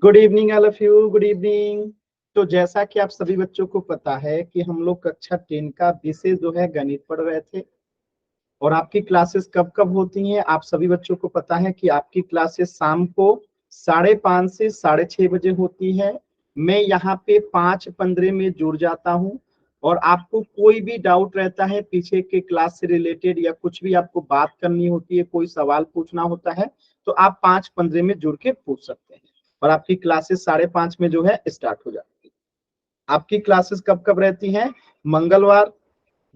Good evening all of you, good evening. तो जैसा कि आप सभी बच्चों को पता है कि हम लोग कक्षा 10 का विषय जो है गणित पढ़ रहे थे और आपकी क्लासेस कब कब होती हैं। आप सभी बच्चों को पता है कि आपकी क्लासेस शाम को 5:30 से 6:30 बजे होती है। मैं यहाँ पे 5:15 में जुड़ जाता हूँ और आपको कोई भी डाउट रहता है पीछे के क्लास से रिलेटेड या कुछ भी आपको बात करनी होती है, कोई सवाल पूछना होता है, तो आप 5:15 में जुड़ के पूछ सकते हैं और आपकी क्लासेस 5:30 में जो है स्टार्ट हो जाती है। आपकी क्लासेस कब कब रहती हैं? मंगलवार,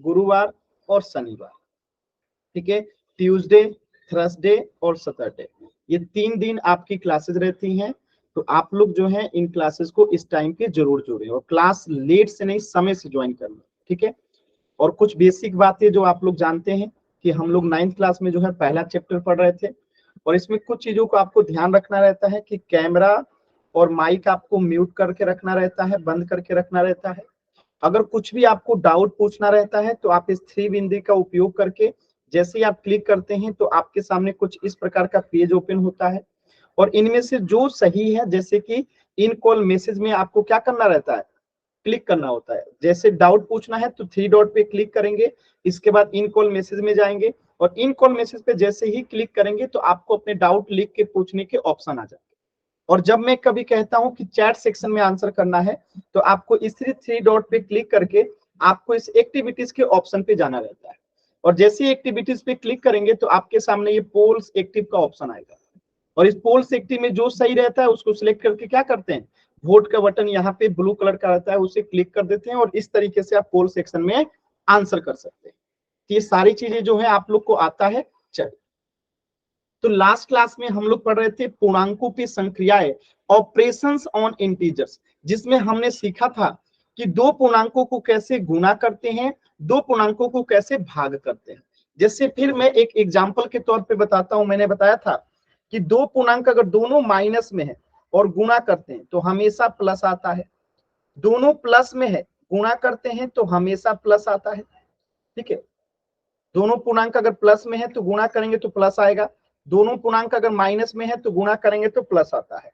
गुरुवार और शनिवार। ठीक है, ट्यूसडे, थर्सडे और सैटरडे, ये 3 दिन आपकी क्लासेस रहती हैं। तो आप लोग जो है इन क्लासेस को इस टाइम पे जरूर जुड़े और क्लास लेट से नहीं, समय से ज्वाइन करना। ठीक है, और कुछ बेसिक बातें जो आप लोग जानते हैं कि हम लोग 9th क्लास में जो है पहला चैप्टर पढ़ रहे थे और इसमें कुछ चीजों को आपको ध्यान रखना रहता है कि कैमरा और माइक आपको म्यूट करके रखना रहता है, बंद करके रखना रहता है। अगर कुछ भी आपको डाउट पूछना रहता है तो आप इस 3 बिंदी का उपयोग करके जैसे ही आप क्लिक करते हैं तो आपके सामने कुछ इस प्रकार का पेज ओपन होता है और इनमें से जो सही है, जैसे कि इन कॉल मैसेज में आपको क्या करना रहता है, क्लिक करना होता है। जैसे डाउट पूछना है तो 3 डॉट पे क्लिक करेंगे, इसके बाद इन कॉल मैसेज में जाएंगे और इन कॉल मैसेज पे जैसे ही क्लिक करेंगे तो आपको अपने डाउट लिख के पूछने के ऑप्शन आ जाएंगे। और जब मैं कभी कहता हूं कि चैट सेक्शन में आंसर करना है तो आपको इसी 3 डॉट पे क्लिक करके आपको इस एक्टिविटीज के ऑप्शन पे जाना रहता है और जैसे ही एक्टिविटीज पे क्लिक करेंगे तो आपके सामने ये पोल्स एक्टिव का ऑप्शन आएगा और इस पोल्स एक्टिव में जो सही रहता है उसको सिलेक्ट करके क्या करते हैं, वोट का बटन यहाँ पे ब्लू कलर का रहता है, उसे क्लिक कर देते हैं और इस तरीके से आप पोल सेक्शन में आंसर कर सकते हैं। तो ये सारी चीजें जो है आप लोग को आता है। चलिए, तो लास्ट क्लास में हम लोग पढ़ रहे थे पूर्णांकों की संक्रियाएं, ऑपरेशंस ऑन इंटीजर्स, जिसमें हमने सीखा था कि दो पूर्णांकों को कैसे गुणा करते हैं, दो पूर्णांकों को कैसे भाग करते हैं। जैसे फिर मैं एक एग्जांपल के तौर पे बताता हूं। मैंने बताया था कि दो पूर्णांक अगर दोनों माइनस में है और गुणा करते हैं तो हमेशा प्लस आता है, दोनों प्लस में है गुणा करते हैं तो हमेशा प्लस आता है। ठीक है, दोनों पूर्णांक अगर प्लस में है तो गुणा करेंगे तो प्लस आएगा, दोनों पूर्णांक अगर माइनस में है तो गुणा करेंगे तो प्लस आता है।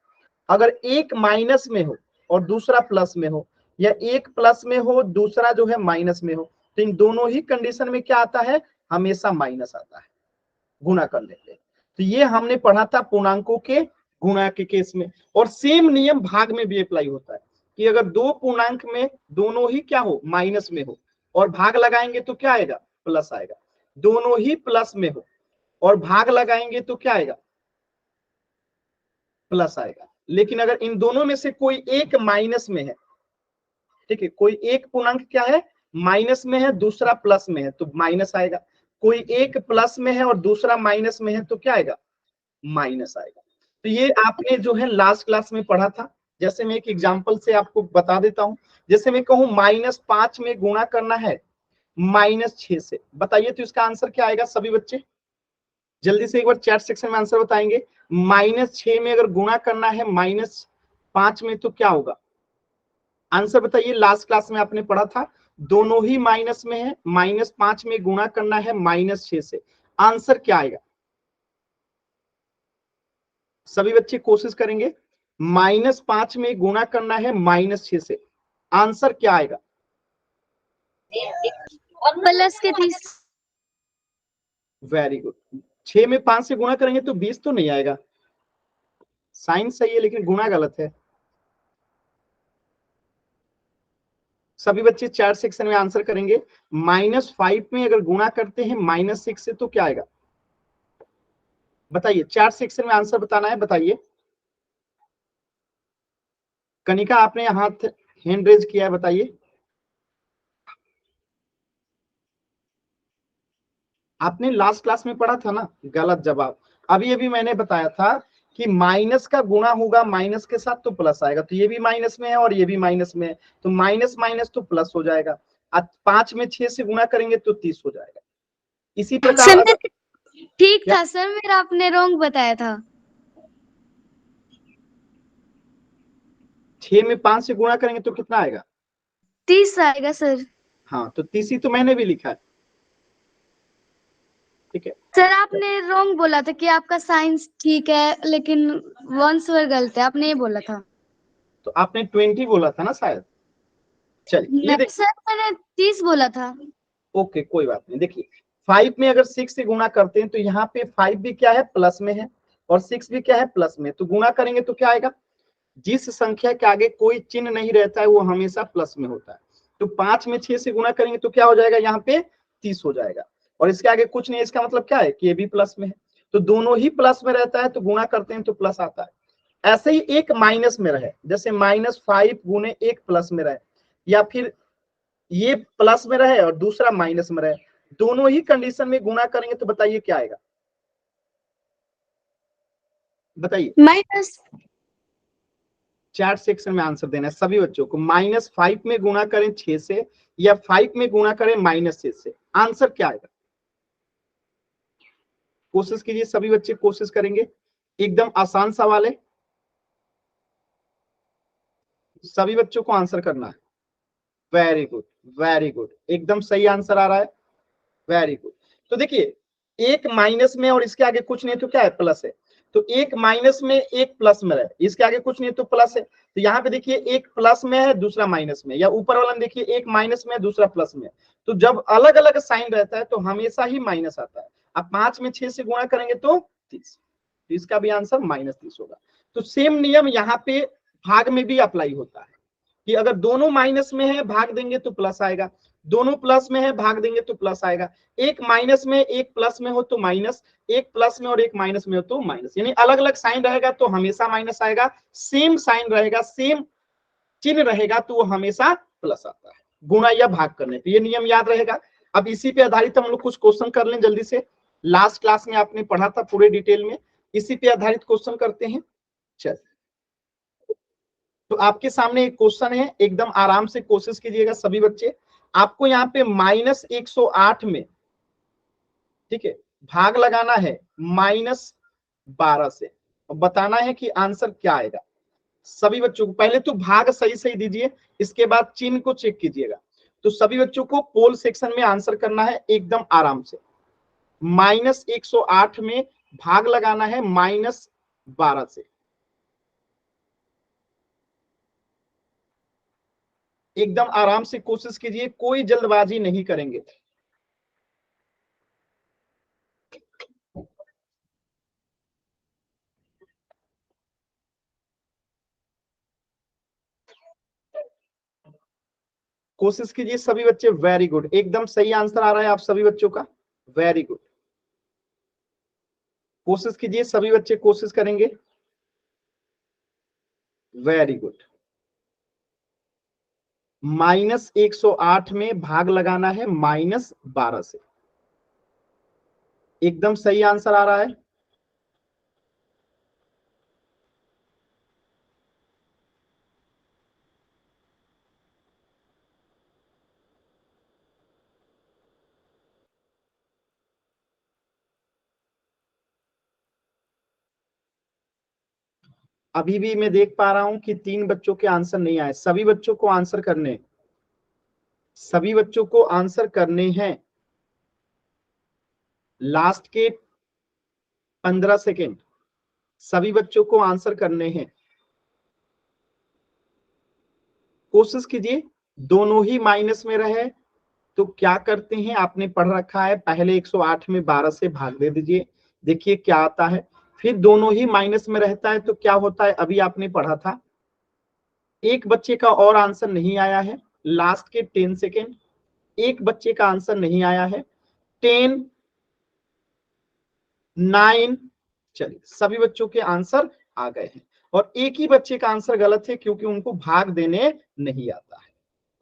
अगर एक माइनस में हो और दूसरा प्लस में हो या एक प्लस में हो दूसरा जो है माइनस में हो तो इन दोनों ही कंडीशन में क्या आता है, हमेशा माइनस आता है, गुणा कर लेते हैं। तो ये हमने पढ़ा था पूर्णांकों के गुणा के केस में। और सेम नियम भाग में भी अप्लाई होता है कि अगर दो पूर्णांक में दोनों ही क्या हो, माइनस में हो और भाग लगाएंगे तो क्या आएगा, प्लस आएगा। दोनों ही प्लस में हो और भाग लगाएंगे तो क्या आएगा, प्लस आएगा। लेकिन अगर इन दोनों में से कोई एक माइनस में है, ठीक है, कोई एक पूर्णांक क्या है, माइनस में है, दूसरा प्लस में है तो माइनस आएगा। कोई एक प्लस में है और दूसरा माइनस में है तो क्या आएगा, माइनस आएगा। तो ये आपने जो है लास्ट क्लास में पढ़ा था। जैसे मैं एक एग्जांपल से आपको बता देता हूं। जैसे मैं कहूं -5 में गुणा करना है -6 से, बताइए तो इसका आंसर क्या आएगा सभी बच्चे, जल्दी से एक बार चैट सेक्शन में आंसर बताएंगे। -6 में अगर गुणा करना है -5 में तो क्या होगा, आंसर बताइए। लास्ट क्लास में आपने पढ़ा था दोनों ही माइनस में है, -5 में गुणा करना है -6 से, आंसर क्या आएगा, सभी बच्चे कोशिश करेंगे। -5 में गुणा करना है -6 से, आंसर क्या आएगा, प्लस के 30। Very good. 6 में 5 से गुणा करेंगे तो 20 तो नहीं आएगा, साइन सही है लेकिन गुणा गलत है। सभी बच्चे चैट सेक्शन में आंसर करेंगे। -5 में अगर गुणा करते हैं -6 से तो क्या आएगा, बताइए, चैट सेक्शन में आंसर बताना है, बताइए। कनिका आपने हाथ हैंड रेज किया है, बताइए। आपने लास्ट क्लास में पढ़ा था ना, गलत जवाब। अभी अभी मैंने बताया था कि माइनस का गुणा होगा माइनस के साथ तो प्लस आएगा, तो ये भी माइनस में है और ये भी माइनस में है तो माइनस माइनस तो प्लस हो जाएगा। 5 में 6 से गुणा करेंगे तो 30 हो जाएगा। इसी प्रकार सर अगर ठीक क्या था सर, मेरा आपने रॉन्ग बताया था। 6 में 5 से गुणा करेंगे तो कितना आएगा, 30 आएगा सर। हाँ तो 30 ही तो मैंने भी लिखा है। ठीक है। सर आपने रॉन्ग बोला था कि आपका साइंस ठीक है लेकिन वंस वर्ड गलत है, आपने ये बोला था। तो आपने 20 बोला था ना शायद। चलिए ये नहीं देखिए, सर, मैंने 30 बोला था। ओके कोई बात नहीं। देखिए 5 में अगर 6 से गुणा करते हैं तो यहाँ पे 5 भी क्या है, प्लस में है, और 6 भी क्या है, प्लस में। तो गुणा करेंगे तो क्या आएगा, जिस संख्या के आगे कोई चिन्ह नहीं रहता है वो हमेशा प्लस में होता है। तो 5 में 6 से गुणा करेंगे तो क्या हो जाएगा, यहाँ पे 30 हो जाएगा, और इसके आगे कुछ नहीं है, इसका मतलब क्या है कि ये भी प्लस में है। तो दोनों ही प्लस में रहता है, तो गुणा करते हैं तो प्लस आता है। ऐसे ही एक माइनस में रहे, जैसे -5 गुने 1 प्लस में रहे, या फिर ये प्लस में रहे और दूसरा माइनस में रहे, दोनों ही कंडीशन में गुणा करेंगे तो बताइए क्या आएगा, बताइए। माइनस। चैट सेक्शन में आंसर देना है सभी बच्चों को। -5 में गुणा करें 6 से, या 5 में गुणा करें -6 से, आंसर क्या आएगा। कोशिश कीजिए, सभी बच्चे कोशिश करेंगे, एकदम आसान सवाल है, सभी बच्चों को आंसर करना है। वेरी गुड, वेरी गुड, एकदम सही आंसर आ रहा है, वेरी गुड। तो देखिए एक माइनस में और इसके आगे कुछ नहीं तो क्या है, प्लस है। तो एक माइनस में एक प्लस में है, इसके आगे कुछ नहीं तो प्लस है। तो यहाँ पे देखिए एक प्लस में है दूसरा माइनस में, या ऊपर वाला में देखिए एक माइनस में है दूसरा प्लस में है। तो जब अलग अलग साइन रहता है तो हमेशा ही माइनस आता है। अब 5 में 6 से गुणा करेंगे तो 30, तो इसका भी आंसर -30 होगा। तो सेम नियम यहाँ पे भाग में भी अप्लाई होता है, कि अगर दोनों माइनस में है भाग देंगे तो प्लस आएगा, दोनों प्लस में है भाग देंगे तो प्लस आएगा। एक माइनस में एक प्लस में हो तो माइनस, एक प्लस में और एक माइनस में हो तो माइनस, यानी अलग अलग साइन रहेगा तो हमेशा माइनस आएगा, सेम साइन रहेगा, सेम चिन्ह रहेगा तो वो हमेशा प्लस आता है गुणा या भाग करने पे। ये नियम याद रहेगा। अब इसी पे आधारित हम लोग कुछ क्वेश्चन कर लें जल्दी से, लास्ट क्लास में आपने पढ़ा था पूरे डिटेल में, इसी पे आधारित क्वेश्चन करते हैं। चल, तो आपके सामने एक क्वेश्चन है, एकदम आराम से कोशिश कीजिएगा सभी बच्चे। आपको यहाँ पे -108 में, ठीक है, भाग लगाना है -12 से, और बताना है कि आंसर क्या आएगा। सभी बच्चों को पहले तो भाग सही सही दीजिए, इसके बाद चिन्ह को चेक कीजिएगा। तो सभी बच्चों को पोल सेक्शन में आंसर करना है एकदम आराम से। -108 में भाग लगाना है -12 से, एकदम आराम से कोशिश कीजिए, कोई जल्दबाजी नहीं करेंगे। कोशिश कीजिए सभी बच्चे, वेरी गुड, एकदम सही आंसर आ रहा है आप सभी बच्चों का, वेरी गुड। कोशिश कीजिए सभी बच्चे, कोशिश करेंगे, वेरी गुड। -108 में भाग लगाना है -12 से, एकदम सही आंसर आ रहा है। अभी भी मैं देख पा रहा हूं कि 3 बच्चों के आंसर नहीं आए, सभी बच्चों को आंसर करने, सभी बच्चों को आंसर करने हैं। लास्ट के 15 सेकेंड सभी बच्चों को आंसर करने हैं, कोशिश कीजिए। दोनों ही माइनस में रहे तो क्या करते हैं, आपने पढ़ रखा है, पहले 108 में 12 से भाग दे दीजिए, देखिए क्या आता है। फिर दोनों ही माइनस में रहता है तो क्या होता है, अभी आपने पढ़ा था। एक बच्चे का और आंसर नहीं आया है, लास्ट के 10 सेकेंड, एक बच्चे का आंसर नहीं आया है, 10, 9, चलिए सभी बच्चों के आंसर आ गए हैं, और एक ही बच्चे का आंसर गलत है क्योंकि उनको भाग देने नहीं आता है।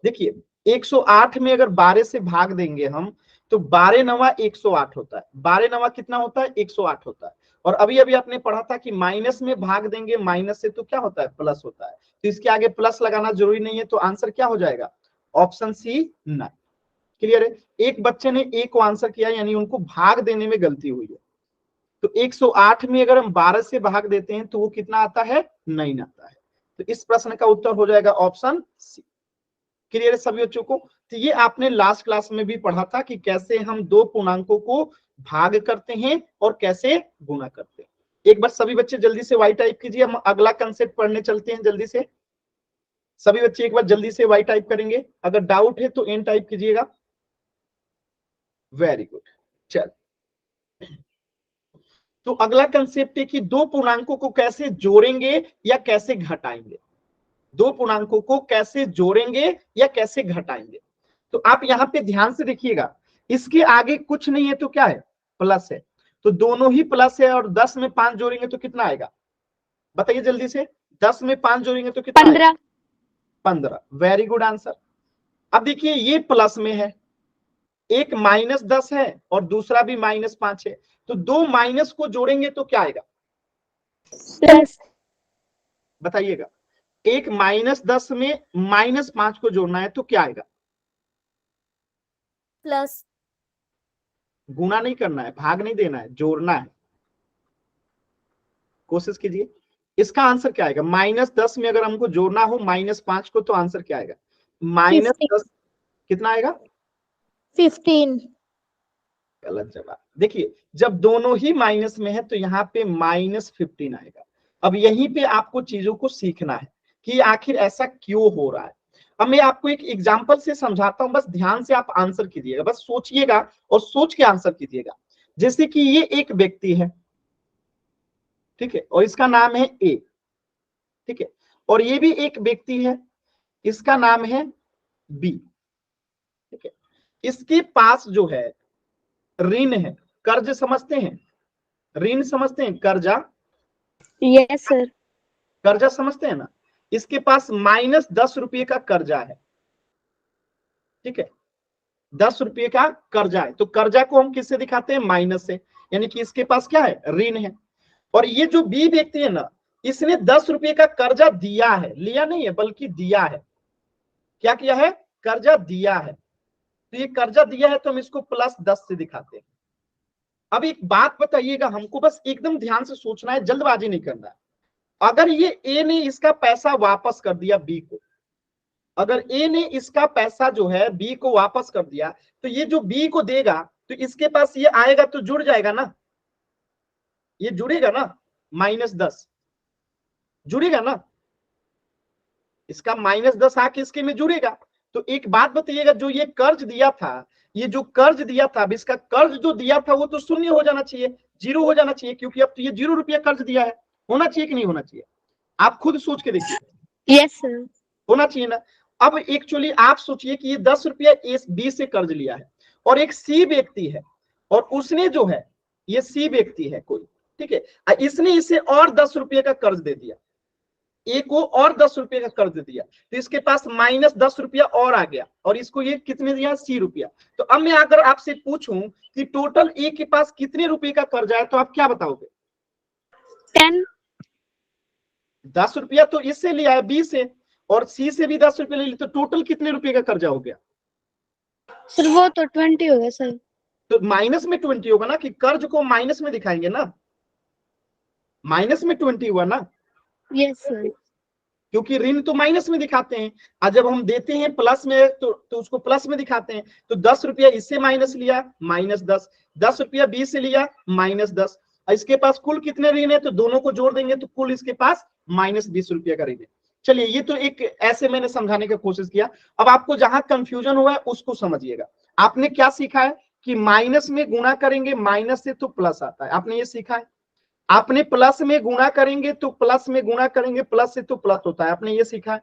देखिए 108 में अगर 12 से भाग देंगे हम तो 12 नवा 108 होता है, 12 नवा कितना होता है, 108 होता है। और अभी अभी आपने पढ़ा था कि माइनस में भाग देंगे माइनस से तो क्या होता है, प्लस होता है। तो इसके आगे प्लस लगाना जरूरी नहीं है, तो आंसर क्या हो जाएगा, ऑप्शन सी 9। क्लियर है, एक बच्चे ने ए को आंसर किया, यानी उनको भाग देने में गलती हुई है। तो 108 में अगर हम 12 से भाग देते हैं तो वो कितना आता है, 9 आता है। तो इस प्रश्न का उत्तर हो जाएगा ऑप्शन सी। क्लियर है सभी बच्चों को। तो ये आपने लास्ट क्लास में भी पढ़ा था कि कैसे हम दो पूर्णांकों को भाग करते हैं और कैसे गुणा करते हैं। एक बार सभी बच्चे जल्दी से वाई टाइप कीजिए, हम अगला कंसेप्ट पढ़ने चलते हैं जल्दी से। सभी बच्चे एक बार जल्दी से वाई टाइप करेंगे, अगर डाउट है तो एन टाइप कीजिएगा। Very good. चल, तो अगला कंसेप्ट है कि दो पूर्णांकों को कैसे जोड़ेंगे या कैसे घटाएंगे। दो पूर्णांकों को कैसे जोड़ेंगे या कैसे घटाएंगे। तो आप यहां पे ध्यान से देखिएगा, इसके आगे कुछ नहीं है तो क्या है, प्लस है, तो दोनों ही प्लस है। और 10 में 5 जोड़ेंगे तो कितना आएगा, बताइए जल्दी से। 10 में 5 जोड़ेंगे तो कितना 15। 15। Very good answer. अब देखिए ये प्लस में है, एक -10 है और दूसरा भी -5 है, तो दो माइनस को जोड़ेंगे तो क्या आएगा, प्लस। बताइएगा। एक -10 में -5 को जोड़ना है तो क्या आएगा, प्लस। गुणा नहीं करना है, भाग नहीं देना है, जोड़ना है। कोशिश कीजिए, इसका आंसर क्या आएगा। -10 में अगर हमको जोड़ना हो -5 को तो आंसर क्या आएगा, -10 कितना आएगा, 15। गलत जवाब। देखिए जब दोनों ही माइनस में है तो यहाँ पे -15 आएगा। अब यहीं पे आपको चीजों को सीखना है कि आखिर ऐसा क्यों हो रहा है। अब मैं आपको एक एग्जांपल से समझाता हूं, बस ध्यान से आप आंसर कीजिएगा, बस सोचिएगा और सोच के आंसर कीजिएगा। जैसे कि ये एक व्यक्ति है, ठीक है, और इसका नाम है ए, ठीक है, और ये भी एक व्यक्ति है, इसका नाम है बी, ठीक है। इसके पास जो है ऋण है, कर्ज समझते हैं, ऋण समझते हैं, कर्जा, यस सर। कर्जा समझते हैं ना। इसके पास -10 रुपये का कर्जा है, ठीक है, 10 रुपये का कर्जा है। तो कर्जा को हम किससे दिखाते हैं, माइनस से, यानी कि इसके पास क्या है, ऋण है। और ये जो बी व्यक्ति है ना, इसने 10 रुपये का कर्जा दिया है, लिया नहीं है बल्कि दिया है। क्या किया है, कर्जा दिया है। तो ये कर्जा दिया है तो हम इसको +10 से दिखाते हैं। अब एक बात बताइएगा, हमको बस एकदम ध्यान से सोचना है, जल्दबाजी नहीं करना है। अगर ये ए ने इसका पैसा वापस कर दिया बी को, अगर ए ने इसका पैसा जो है बी को वापस कर दिया, तो ये जो बी को देगा तो इसके पास ये आएगा तो जुड़ जाएगा ना, ये जुड़ेगा ना, -10 जुड़ेगा ना, इसका -10 आके इसके में जुड़ेगा। तो एक बात बताइएगा, जो ये कर्ज दिया था, ये जो कर्ज दिया था, अब इसका कर्ज जो दिया था वो तो शून्य हो जाना चाहिए, 0 हो जाना चाहिए, क्योंकि अब तो ये 0 रुपया कर्ज दिया है। होना चाहिए कि नहीं होना चाहिए, आप खुद सोच के देखिए। Yes sir. होना चाहिए ना। अब एक्चुअली आप सोचिए कि ये 10 रुपया इस बी से कर्ज लिया है, और एक सी व्यक्ति है, और उसने जो है, ये सी व्यक्ति है कोई, ठीक है, इसने इसे और 10 रुपये का कर्ज दे दिया, ए को और 10 रुपये का कर्ज दिया, तो इसके पास -10 रुपया और आ गया, और इसको ये कितने दिया, सी रुपया। तो अब मैं अगर आपसे पूछूं कि टोटल ए के पास कितने रुपए का कर्ज है, तो आप क्या बताओगे, 10। 10 रुपया तो इससे लिया है बी से, और सी से भी 10 रुपये ले ली, तो टोटल कितने रुपए का कर्जा हो गया। सर वो तो 20 हो गया सर। तो -20 होगा ना, कि कर्ज को माइनस में दिखाएंगे ना, -20 हुआ ना, यस सर। क्योंकि ऋण तो माइनस में दिखाते हैं, और जब हम देते हैं प्लस में तो उसको प्लस में दिखाते हैं। तो 10 रुपया इससे माइनस लिया, -10, 10 रुपया बी से लिया, -10, इसके पास कुल कितने ऋण है, तो दोनों को जोड़ देंगे तो कुल इसके पास -20 रुपया का ऋण है। चलिए, ये तो एक ऐसे मैंने समझाने की कोशिश किया। अब आपको जहां कंफ्यूजन हुआ है उसको समझिएगा। आपने क्या सीखा है कि माइनस में गुणा करेंगे, माइनस से तो प्लस आता है, आपने ये सीखा है। आपने प्लस में गुणा करेंगे तो प्लस में गुणा करेंगे, प्लस से तो प्लस होता है, आपने ये सीखा है।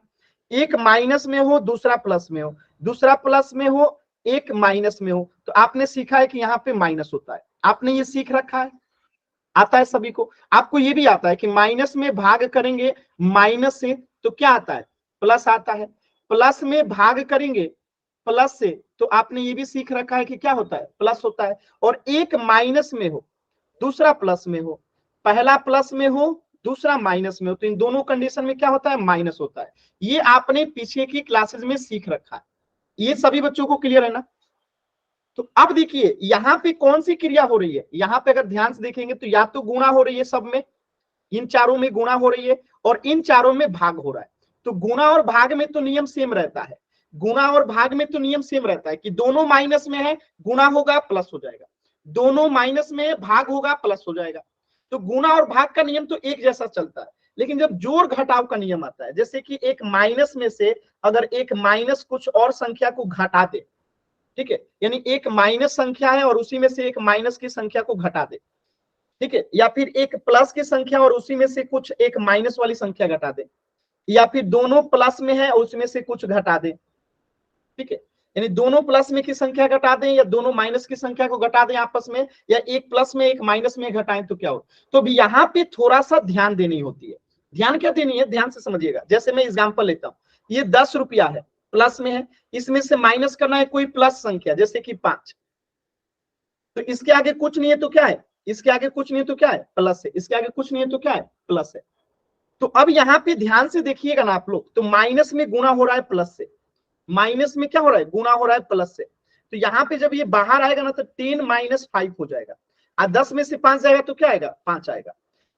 एक माइनस में हो, दूसरा प्लस में हो, दूसरा प्लस में हो, एक माइनस में हो, तो आपने सीखा है कि यहाँ पे माइनस होता है, आपने ये सीख रखा है, आता है सभी को। आपको ये भी आता है कि माइनस में भाग करेंगे माइनस से तो क्या आता है, प्लस आता है। प्लस में भाग करेंगे प्लस से तो आपने ये भी सीख रखा है कि क्या होता है, प्लस होता है। और एक माइनस में हो, दूसरा प्लस में हो, पहला प्लस में हो, दूसरा माइनस में हो, तो इन दोनों कंडीशन में क्या होता है, माइनस होता है। ये आपने पीछे की क्लासेस में सीख रखा है, ये सभी बच्चों को क्लियर है ना। तो अब देखिए यहाँ पे कौन सी क्रिया हो रही है, यहाँ पे अगर ध्यान से देखेंगे तो या तो गुणा हो रही है, सब में इन चारों में गुणा हो रही है, और इन चारों में भाग हो रहा है। तो गुणा और भाग में तो नियम सेम रहता है, गुणा और भाग में तो नियम सेम रहता है कि दोनों माइनस में है, गुणा होगा प्लस हो जाएगा, दोनों माइनस में भाग होगा प्लस हो जाएगा। तो गुणा और भाग का नियम तो एक जैसा चलता है, लेकिन जब जोड़ घटाव का नियम आता है, जैसे कि एक माइनस में से अगर एक माइनस कुछ और संख्या को घटा दे, ठीक है, यानी एक माइनस संख्या है और उसी में से एक माइनस की संख्या को घटा दे, ठीक है, या फिर एक प्लस की संख्या और उसी में से कुछ एक माइनस वाली संख्या घटा दे, या फिर दोनों प्लस में है और उसमें से कुछ घटा दे, ठीक है, यानी दोनों प्लस में की संख्या घटा दें या दोनों माइनस की संख्या को घटा दें आपस में, या एक प्लस में एक माइनस में घटाएं तो क्या हो। तो अभी यहाँ पे थोड़ा सा ध्यान देनी होती है। ध्यान क्या देनी है, ध्यान से समझिएगा। जैसे मैं एग्जांपल लेता हूं, ये 10 रुपया है, प्लस में है, इसमें से माइनस करना है कोई प्लस संख्या जैसे कि 5, तो इसके आगे कुछ नहीं है तो क्या है, इसके आगे कुछ नहीं है तो क्या है, प्लस है, इसके आगे कुछ नहीं है तो क्या है, प्लस है। तो अब यहाँ पे ध्यान से देखिएगा ना आप लोग, तो माइनस में गुणा हो रहा है प्लस से, माइनस में क्या हो रहा है, गुणा हो रहा है प्लस से। तो यहाँ पे जब ये बाहर आएगा ना तो 10 - 5 हो जाएगा, और 10 में से 5 जाएगा तो क्या आएगा, 5 आएगा।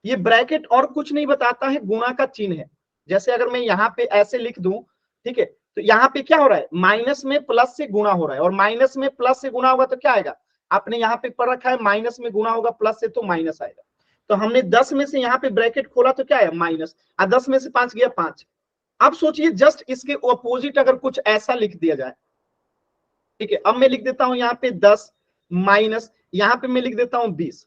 ये ब्रैकेट और कुछ नहीं बताता है, गुणा का चिन्ह है। जैसे अगर मैं यहाँ पे ऐसे लिख दूं, ठीक है, तो यहाँ पे क्या हो रहा है, माइनस में प्लस से गुणा हो रहा है, और माइनस में प्लस से गुणा होगा तो क्या आएगा, आपने यहाँ पे पढ़ रखा है माइनस में गुणा होगा प्लस से तो माइनस आएगा। तो हमने 10 में से यहाँ पे ब्रैकेट खोला तो क्या है, माइनस, और 10 में से 5 गया 5। अब सोचिए जस्ट इसके ऑपोजिट अगर कुछ ऐसा लिख दिया जाए, ठीक है, अब मैं लिख देता हूं यहाँ पे 10 माइनस, यहाँ पे मैं लिख देता हूं 20,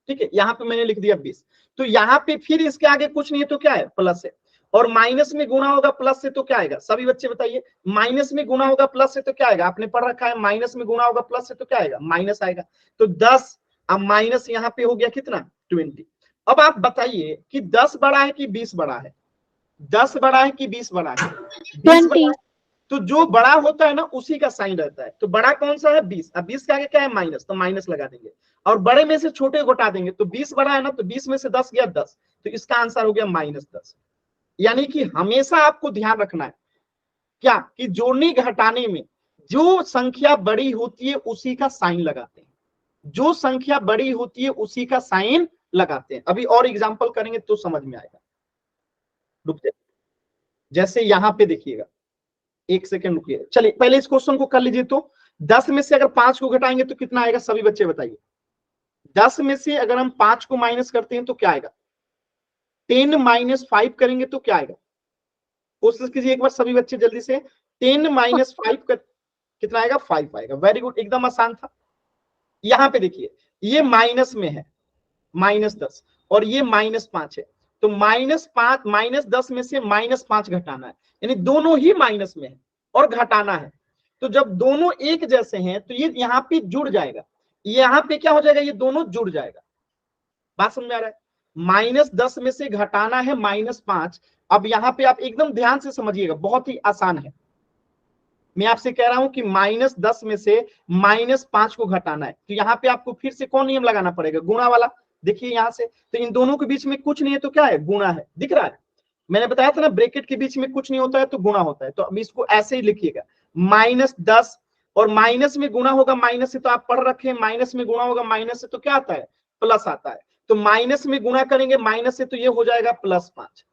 ठीक है, यहाँ पे मैंने लिख दिया 20। तो यहाँ पे फिर इसके आगे कुछ नहीं है तो क्या है, प्लस है, और माइनस में गुणा होगा प्लस से तो क्या आएगा, सभी बच्चे बताइए, माइनस में गुणा होगा प्लस से तो क्या आएगा, आपने पढ़ रखा है माइनस में गुणा होगा प्लस से तो क्या आएगा, माइनस आएगा। तो 10, अब माइनस यहाँ पे हो गया कितना, 20। अब आप बताइए कि 10 बड़ा है कि 20 बड़ा है, 10 बड़ा है कि 20 बड़ा है, 20 बड़ा है। तो जो बड़ा होता है ना उसी का साइन रहता है, तो बड़ा कौन सा है, 20, अब 20 के आगे क्या है, माइनस, तो माइनस लगा देंगे, और बड़े में से छोटे घटा देंगे, तो 20 बड़ा है ना, तो 20 में से 10 गया 10, तो इसका आंसर हो गया -10। यानी कि हमेशा आपको ध्यान रखना है क्या, कि जोड़ने घटाने में जो संख्या बड़ी होती है उसी का साइन लगाते हैं, जो संख्या बड़ी होती है उसी का साइन लगाते हैं। अभी और एग्जाम्पल करेंगे तो समझ में आएगा, रुक जाइए। जैसे यहां पे देखिएगा, एक सेकंड रुकिए, चलिए पहले इस क्वेश्चन को कर लीजिए। तो 10 में से अगर 5 को घटाएंगे तो कितना आएगा, सभी बच्चे बताइए। 10 में से अगर हम 5 को माइनस करते हैं तो क्या आएगा, 10 - 5 करेंगे तो क्या आएगा, कोशिश कीजिए एक बार सभी बच्चे जल्दी से। 10 - 5 कर कितना आएगा, 5 आएगा। वेरी गुड, एकदम आसान था। यहां पे देखिए, ये माइनस में है -10, और ये -5 है, तो -5 -10 में से -5 घटाना है, यानी दोनों ही माइनस में है और घटाना है। तो जब दोनों एक जैसे हैं तो ये यहाँ पे जुड़ जाएगा, यहाँ पे क्या हो जाएगा, ये दोनों जुड़ जाएगा। बात समझ में आ रहा है, -10 में से घटाना है -5। अब यहाँ पे आप एकदम ध्यान से समझिएगा, बहुत ही आसान है। मैं आपसे कह रहा हूं कि -10 में से -5 को घटाना है, तो यहाँ पे आपको फिर से कौन नियम लगाना पड़ेगा, गुणा वाला। देखिए यहां से, तो इन दोनों के बीच में कुछ नहीं है तो क्या है, गुणा है, दिख रहा है। मैंने बताया था ना, ब्रैकेट के बीच में कुछ नहीं होता है तो गुणा होता है। तो अब इसको ऐसे ही लिखिएगा, -10, और माइनस में गुणा होगा माइनस से, तो आप पढ़ रखे हैं माइनस में गुणा होगा माइनस से तो क्या आता है, प्लस आता है। तो माइनस में गुणा करेंगे माइनस से तो ये हो जाएगा +5।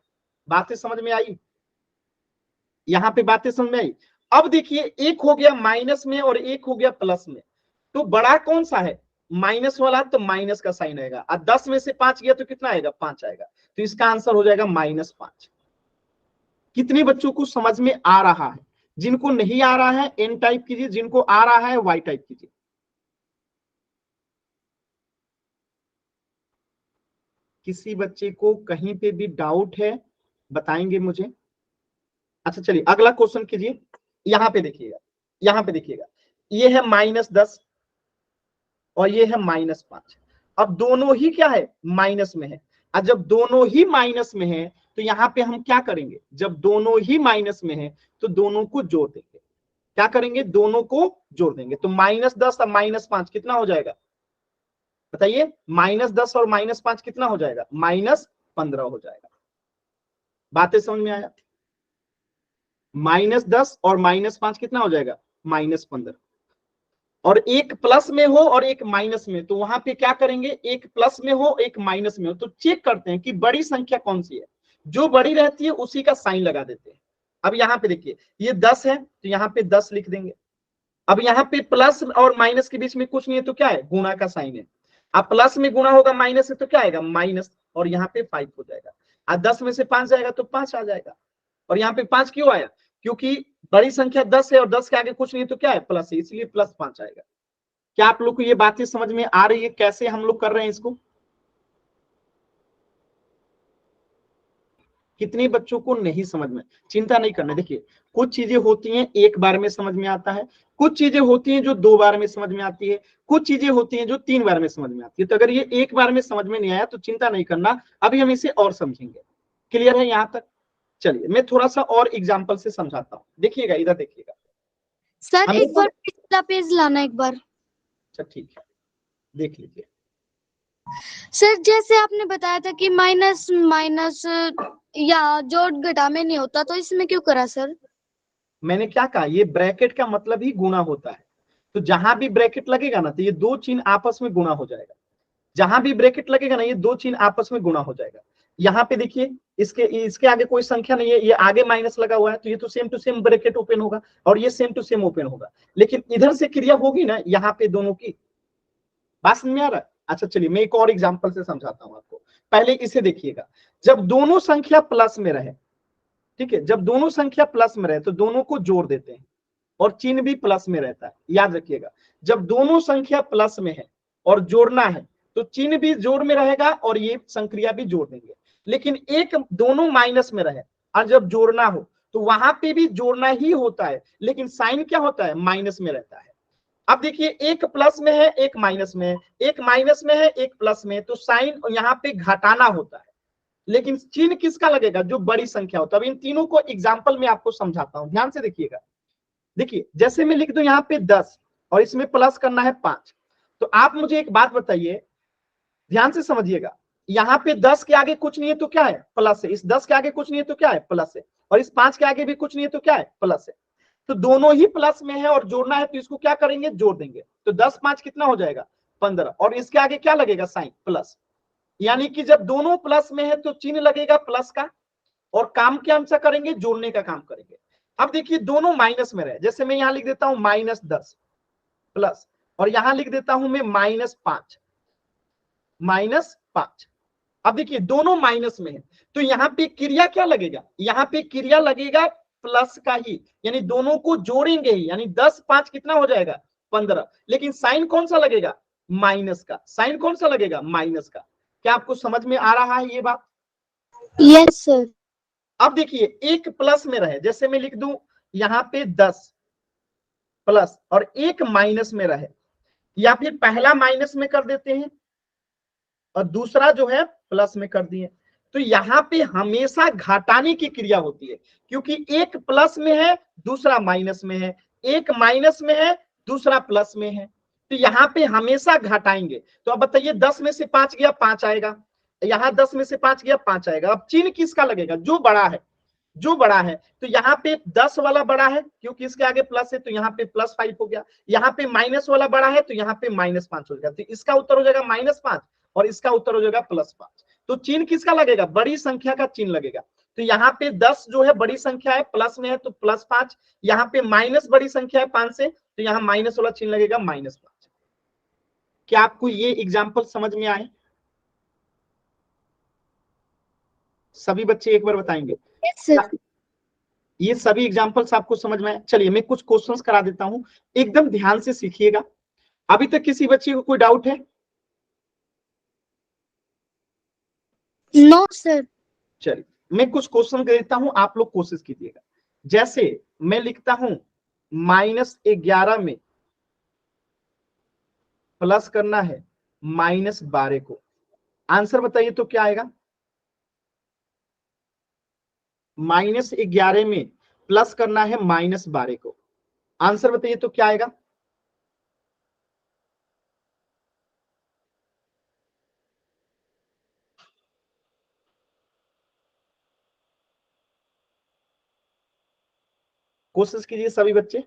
बातें समझ में आई, यहाँ पे बातें समझ में आई। अब देखिए, एक हो गया माइनस में और एक हो गया प्लस में, तो बड़ा कौन सा है, माइनस वाला, तो माइनस का साइन आएगा, और 10 में से 5 गया तो कितना आएगा, 5 आएगा। तो इसका आंसर हो जाएगा -5। कितने बच्चों को समझ में आ रहा है, जिनको नहीं आ रहा है एन टाइप कीजिए, जिनको आ रहा है वाई टाइप कीजिए। किसी बच्चे को कहीं पे भी डाउट है बताएंगे मुझे। अच्छा चलिए अगला क्वेश्चन कीजिए। यहाँ पे देखिएगा, यहाँ पे देखिएगा, ये है -10 और ये है -5। अब दोनों ही क्या है, माइनस में है। और जब दोनों ही माइनस में है तो यहाँ पे हम क्या करेंगे, जब दोनों ही माइनस में है तो दोनों को जोड़ देंगे। क्या करेंगे, दोनों को जोड़ देंगे। तो -10 और -5 कितना हो जाएगा, बताइए। -10 और -5 कितना हो जाएगा, -15 हो जाएगा। बातें समझ में आया, -10 और -5 कितना हो जाएगा, -15। और एक प्लस में हो और एक माइनस में, तो वहां पे क्या करेंगे, एक प्लस में हो एक माइनस में हो, तो चेक करते हैं कि बड़ी संख्या कौन सी है। जो बड़ी रहती है उसी का साइन लगा देते हैं। अब यहाँ पे देखिए, ये 10 है तो यहाँ पे 10 लिख देंगे, अब यहाँ पे प्लस और माइनस के बीच में कुछ नहीं है तो क्या है, गुणा का साइन है। अब प्लस में गुणा होगा माइनस से तो क्या आएगा, माइनस, और यहाँ पे 5 हो जाएगा। अब 10 में से 5 जाएगा तो 5 आ जाएगा। और यहाँ पे 5 क्यों आया, क्योंकि बड़ी संख्या 10 है और 10 के आगे कुछ नहीं है तो क्या है, प्लस है, इसलिए प्लस 5 आएगा। क्या आप लोग को ये बातें समझ में आ रही है कैसे हम लोग कर रहे हैं इसको? कितने बच्चों को नहीं समझ में? चिंता नहीं करना, देखिए कुछ चीजें होती हैं एक बार में समझ में आता है, कुछ चीजें होती हैं जो 2 बार में समझ में आती है, कुछ चीजें होती हैं जो 3 बार में समझ में आती है। तो अगर ये एक बार में समझ में नहीं आया तो चिंता नहीं करना, अभी हम इसे और समझेंगे। क्लियर है यहाँ तक? चलिए मैं थोड़ा सा और एग्जाम्पल से समझाता हूँ, देखिएगा इधर देखिएगा। सर हमें एक बार पिछला पेज लाना एक बार। अच्छा ठीक है, देख लीजिए। सर जैसे आपने बताया था कि माइनस माइनस या जोड़ घटा में नहीं होता, तो इसमें क्यों करा सर? मैंने क्या कहा, ये ब्रैकेट का मतलब ही गुणा होता है। तो जहां भी ब्रैकेट लगेगा ना तो ये दो चिन्ह आपस में गुणा हो जाएगा। जहां भी ब्रैकेट लगेगा ना ये दो चिन्ह आपस में गुणा हो जाएगा। यहाँ पे देखिए इसके आगे कोई संख्या नहीं है, ये आगे माइनस लगा हुआ है तो ये तो same to same bracket open होगा और ये सेम टू सेम ओपन होगा। लेकिन इधर से क्रिया होगी ना यहाँ पे दोनों की, बात समझ में आ रहा है? अच्छा चलिए मैं एक और एग्जांपल से समझाता हूँ आपको। पहले इसे देखिएगा, जब दोनों संख्या प्लस में रहे, ठीक है, जब दोनों संख्या प्लस में रहे तो दोनों को जोड़ देते हैं और चिन्ह भी प्लस में रहता है। याद रखिएगा, जब दोनों संख्या प्लस में है और जोड़ना है तो चिन्ह भी जोड़ में रहेगा और ये संक्रिया भी जोड़ देंगे। लेकिन एक दोनों माइनस में रहे और जब जोड़ना हो तो वहां पे भी जोड़ना ही होता है, लेकिन साइन क्या होता है, माइनस में रहता है। अब देखिए एक प्लस में है एक माइनस में है, एक माइनस में है एक प्लस में, तो साइन यहाँ पे घटाना होता है। लेकिन चिन्ह किसका लगेगा, जो बड़ी संख्या होता है। अब इन तीनों को एग्जाम्पल में आपको समझाता हूं, ध्यान से देखिएगा। देखिए जैसे मैं लिख दूं यहाँ पे 10 और इसमें प्लस करना है 5, तो आप मुझे एक बात बताइए, ध्यान से समझिएगा। यहाँ पे 10 के आगे कुछ नहीं है तो क्या है, प्लस है। इस 10 के आगे कुछ नहीं है तो क्या है, प्लस है। और इस 5 के आगे भी कुछ नहीं है तो क्या है, प्लस है। तो दोनों ही प्लस में है और जोड़ना है तो इसको क्या करेंगे, जोड़ देंगे। तो 10 5 कितना हो जाएगा, 15। और इसके आगे क्या लगेगा, साइन प्लस। यानी कि जब दोनों प्लस में है तो चिन्ह लगेगा प्लस का और काम क्या सा करेंगे, जोड़ने का काम करेंगे। अब देखिए दोनों माइनस में रहे, जैसे मैं यहां लिख देता हूं -10 प्लस, और यहां लिख देता हूं मैं -5। अब देखिए दोनों माइनस में है तो यहाँ पे क्रिया क्या लगेगा, यहाँ पे क्रिया लगेगा प्लस का ही, यानी दोनों को जोड़ेंगे ही, यानी 10 5 कितना हो जाएगा, 15। लेकिन साइन कौन सा लगेगा, माइनस का। साइन कौन सा लगेगा, माइनस का। क्या आपको समझ में आ रहा है ये बात? Yes sir. अब देखिए एक प्लस में रहे, जैसे मैं लिख दूं यहाँ पे 10 प्लस और एक माइनस में रहे, या फिर पहला माइनस में कर देते हैं और दूसरा जो है प्लस में कर दिए, तो यहाँ पे हमेशा घटाने की क्रिया होती है, क्योंकि एक प्लस में है दूसरा माइनस में है, एक माइनस में है दूसरा प्लस में है, तो यहाँ पे हमेशा घटाएंगे। तो अब बताइए 10 में से 5 गया 5 आएगा, यहाँ 10 में से 5 गया 5 आएगा। अब चिन्ह किसका लगेगा, जो बड़ा है, जो बड़ा है। तो यहाँ पे 10 वाला बड़ा है क्योंकि इसके आगे प्लस है तो यहाँ पे +5 हो गया। यहाँ पे माइनस वाला बड़ा है तो यहाँ पे -5 हो गया। तो इसका उत्तर हो जाएगा -5 और इसका उत्तर हो जाएगा +5। तो चिन्ह किसका लगेगा, बड़ी संख्या का चिन्ह लगेगा। तो यहाँ पे 10 जो है बड़ी संख्या है, प्लस में है तो +5, यहाँ पे माइनस बड़ी संख्या है 5 से, तो यहाँ माइनस वाला चिन्ह लगेगा -5। क्या आपको ये एग्जाम्पल समझ में आए? सभी बच्चे एक बार बताएंगे यस सर। ये सभी एग्जांपल्स आपको समझ में आए? चलिए मैं कुछ क्वेश्चंस करा देता हूं, एकदम ध्यान से सीखिएगा। अभी तक किसी बच्चे को कोई डाउट है? No sir. चलिए मैं कुछ क्वेश्चन कर देता हूं, आप लोग कोशिश कीजिएगा। जैसे मैं लिखता हूं -11 में प्लस करना है -12 को, आंसर बताइए तो क्या आएगा। -11 में प्लस करना है -12 को, आंसर बताइए तो क्या आएगा। कोशिश कीजिए सभी बच्चे,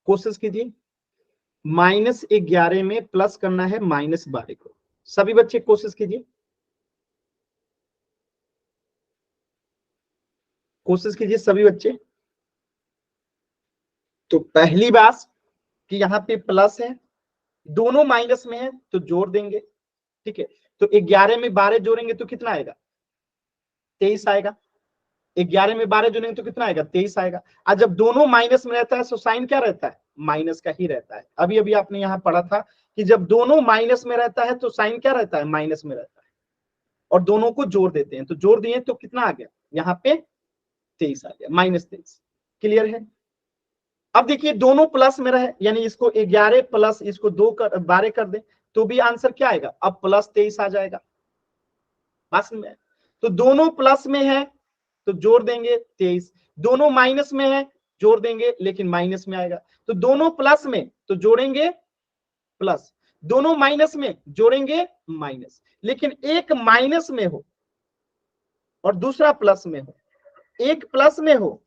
कोशिश कीजिए। -11 में प्लस करना है -12 को, सभी बच्चे कोशिश कीजिए। कोशिश कीजिए सभी बच्चे। तो पहली बात कि यहाँ पे प्लस है, दोनों माइनस में है तो जोड़ देंगे, ठीक है। तो 11 में 12 जोड़ेंगे तो कितना आएगा? 23 आएगा। 11 में 12 जोड़ेंगे तो कितना आएगा? 23 आएगा। और जब दोनों माइनस में रहता है तो साइन क्या रहता है? माइनस का ही रहता है। अभी अभी आपने यहाँ पढ़ा था कि जब दोनों माइनस में रहता है तो साइन क्या रहता है? माइनस में रहता है। और दोनों को जोड़ देते हैं, तो जोड़ दिए तो कितना आ गया? यहाँ पे 23 आ गया, -23। क्लियर है? अब देखिए दोनों प्लस में रहे, यानी इसको 11 प्लस इसको 12 कर दे तो भी आंसर क्या आएगा? अब +23 आ जाएगा। बात में तो दोनों प्लस में है तो जोड़ देंगे 23, दोनों माइनस में है जोड़ देंगे लेकिन माइनस में आएगा। तो दोनों प्लस में तो जोड़ेंगे प्लस, दोनों माइनस में जोड़ेंगे माइनस। लेकिन एक माइनस में हो और दूसरा प्लस में हो, एक प्लस में हो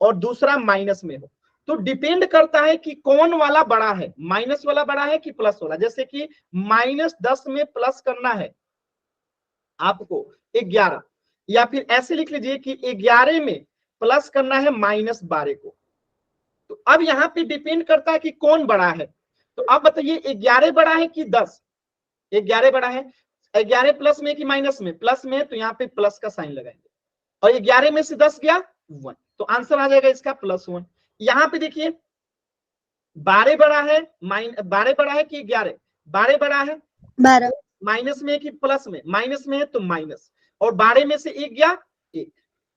और दूसरा माइनस में हो, तो डिपेंड करता है कि कौन वाला बड़ा है, माइनस वाला बड़ा है कि प्लस वाला। जैसे कि -10 में प्लस करना है आपको 11, या फिर ऐसे लिख लीजिए कि 11 में प्लस करना है -12 को। तो अब यहाँ पे डिपेंड करता है कि कौन बड़ा है। तो अब बताइए 11 बड़ा है कि 10? 11 बड़ा है। 11 प्लस में कि माइनस में? प्लस में, तो यहाँ पे प्लस का साइन लगाएंगे। और 11 में से 10 गया 1, तो आंसर आ जाएगा इसका +1। यहाँ पे देखिए 12 बड़ा है, 12 बड़ा है कि 11? 12 बड़ा है। 12 माइनस में कि प्लस में? माइनस में है तो माइनस, और 12 में से 1 गया 1,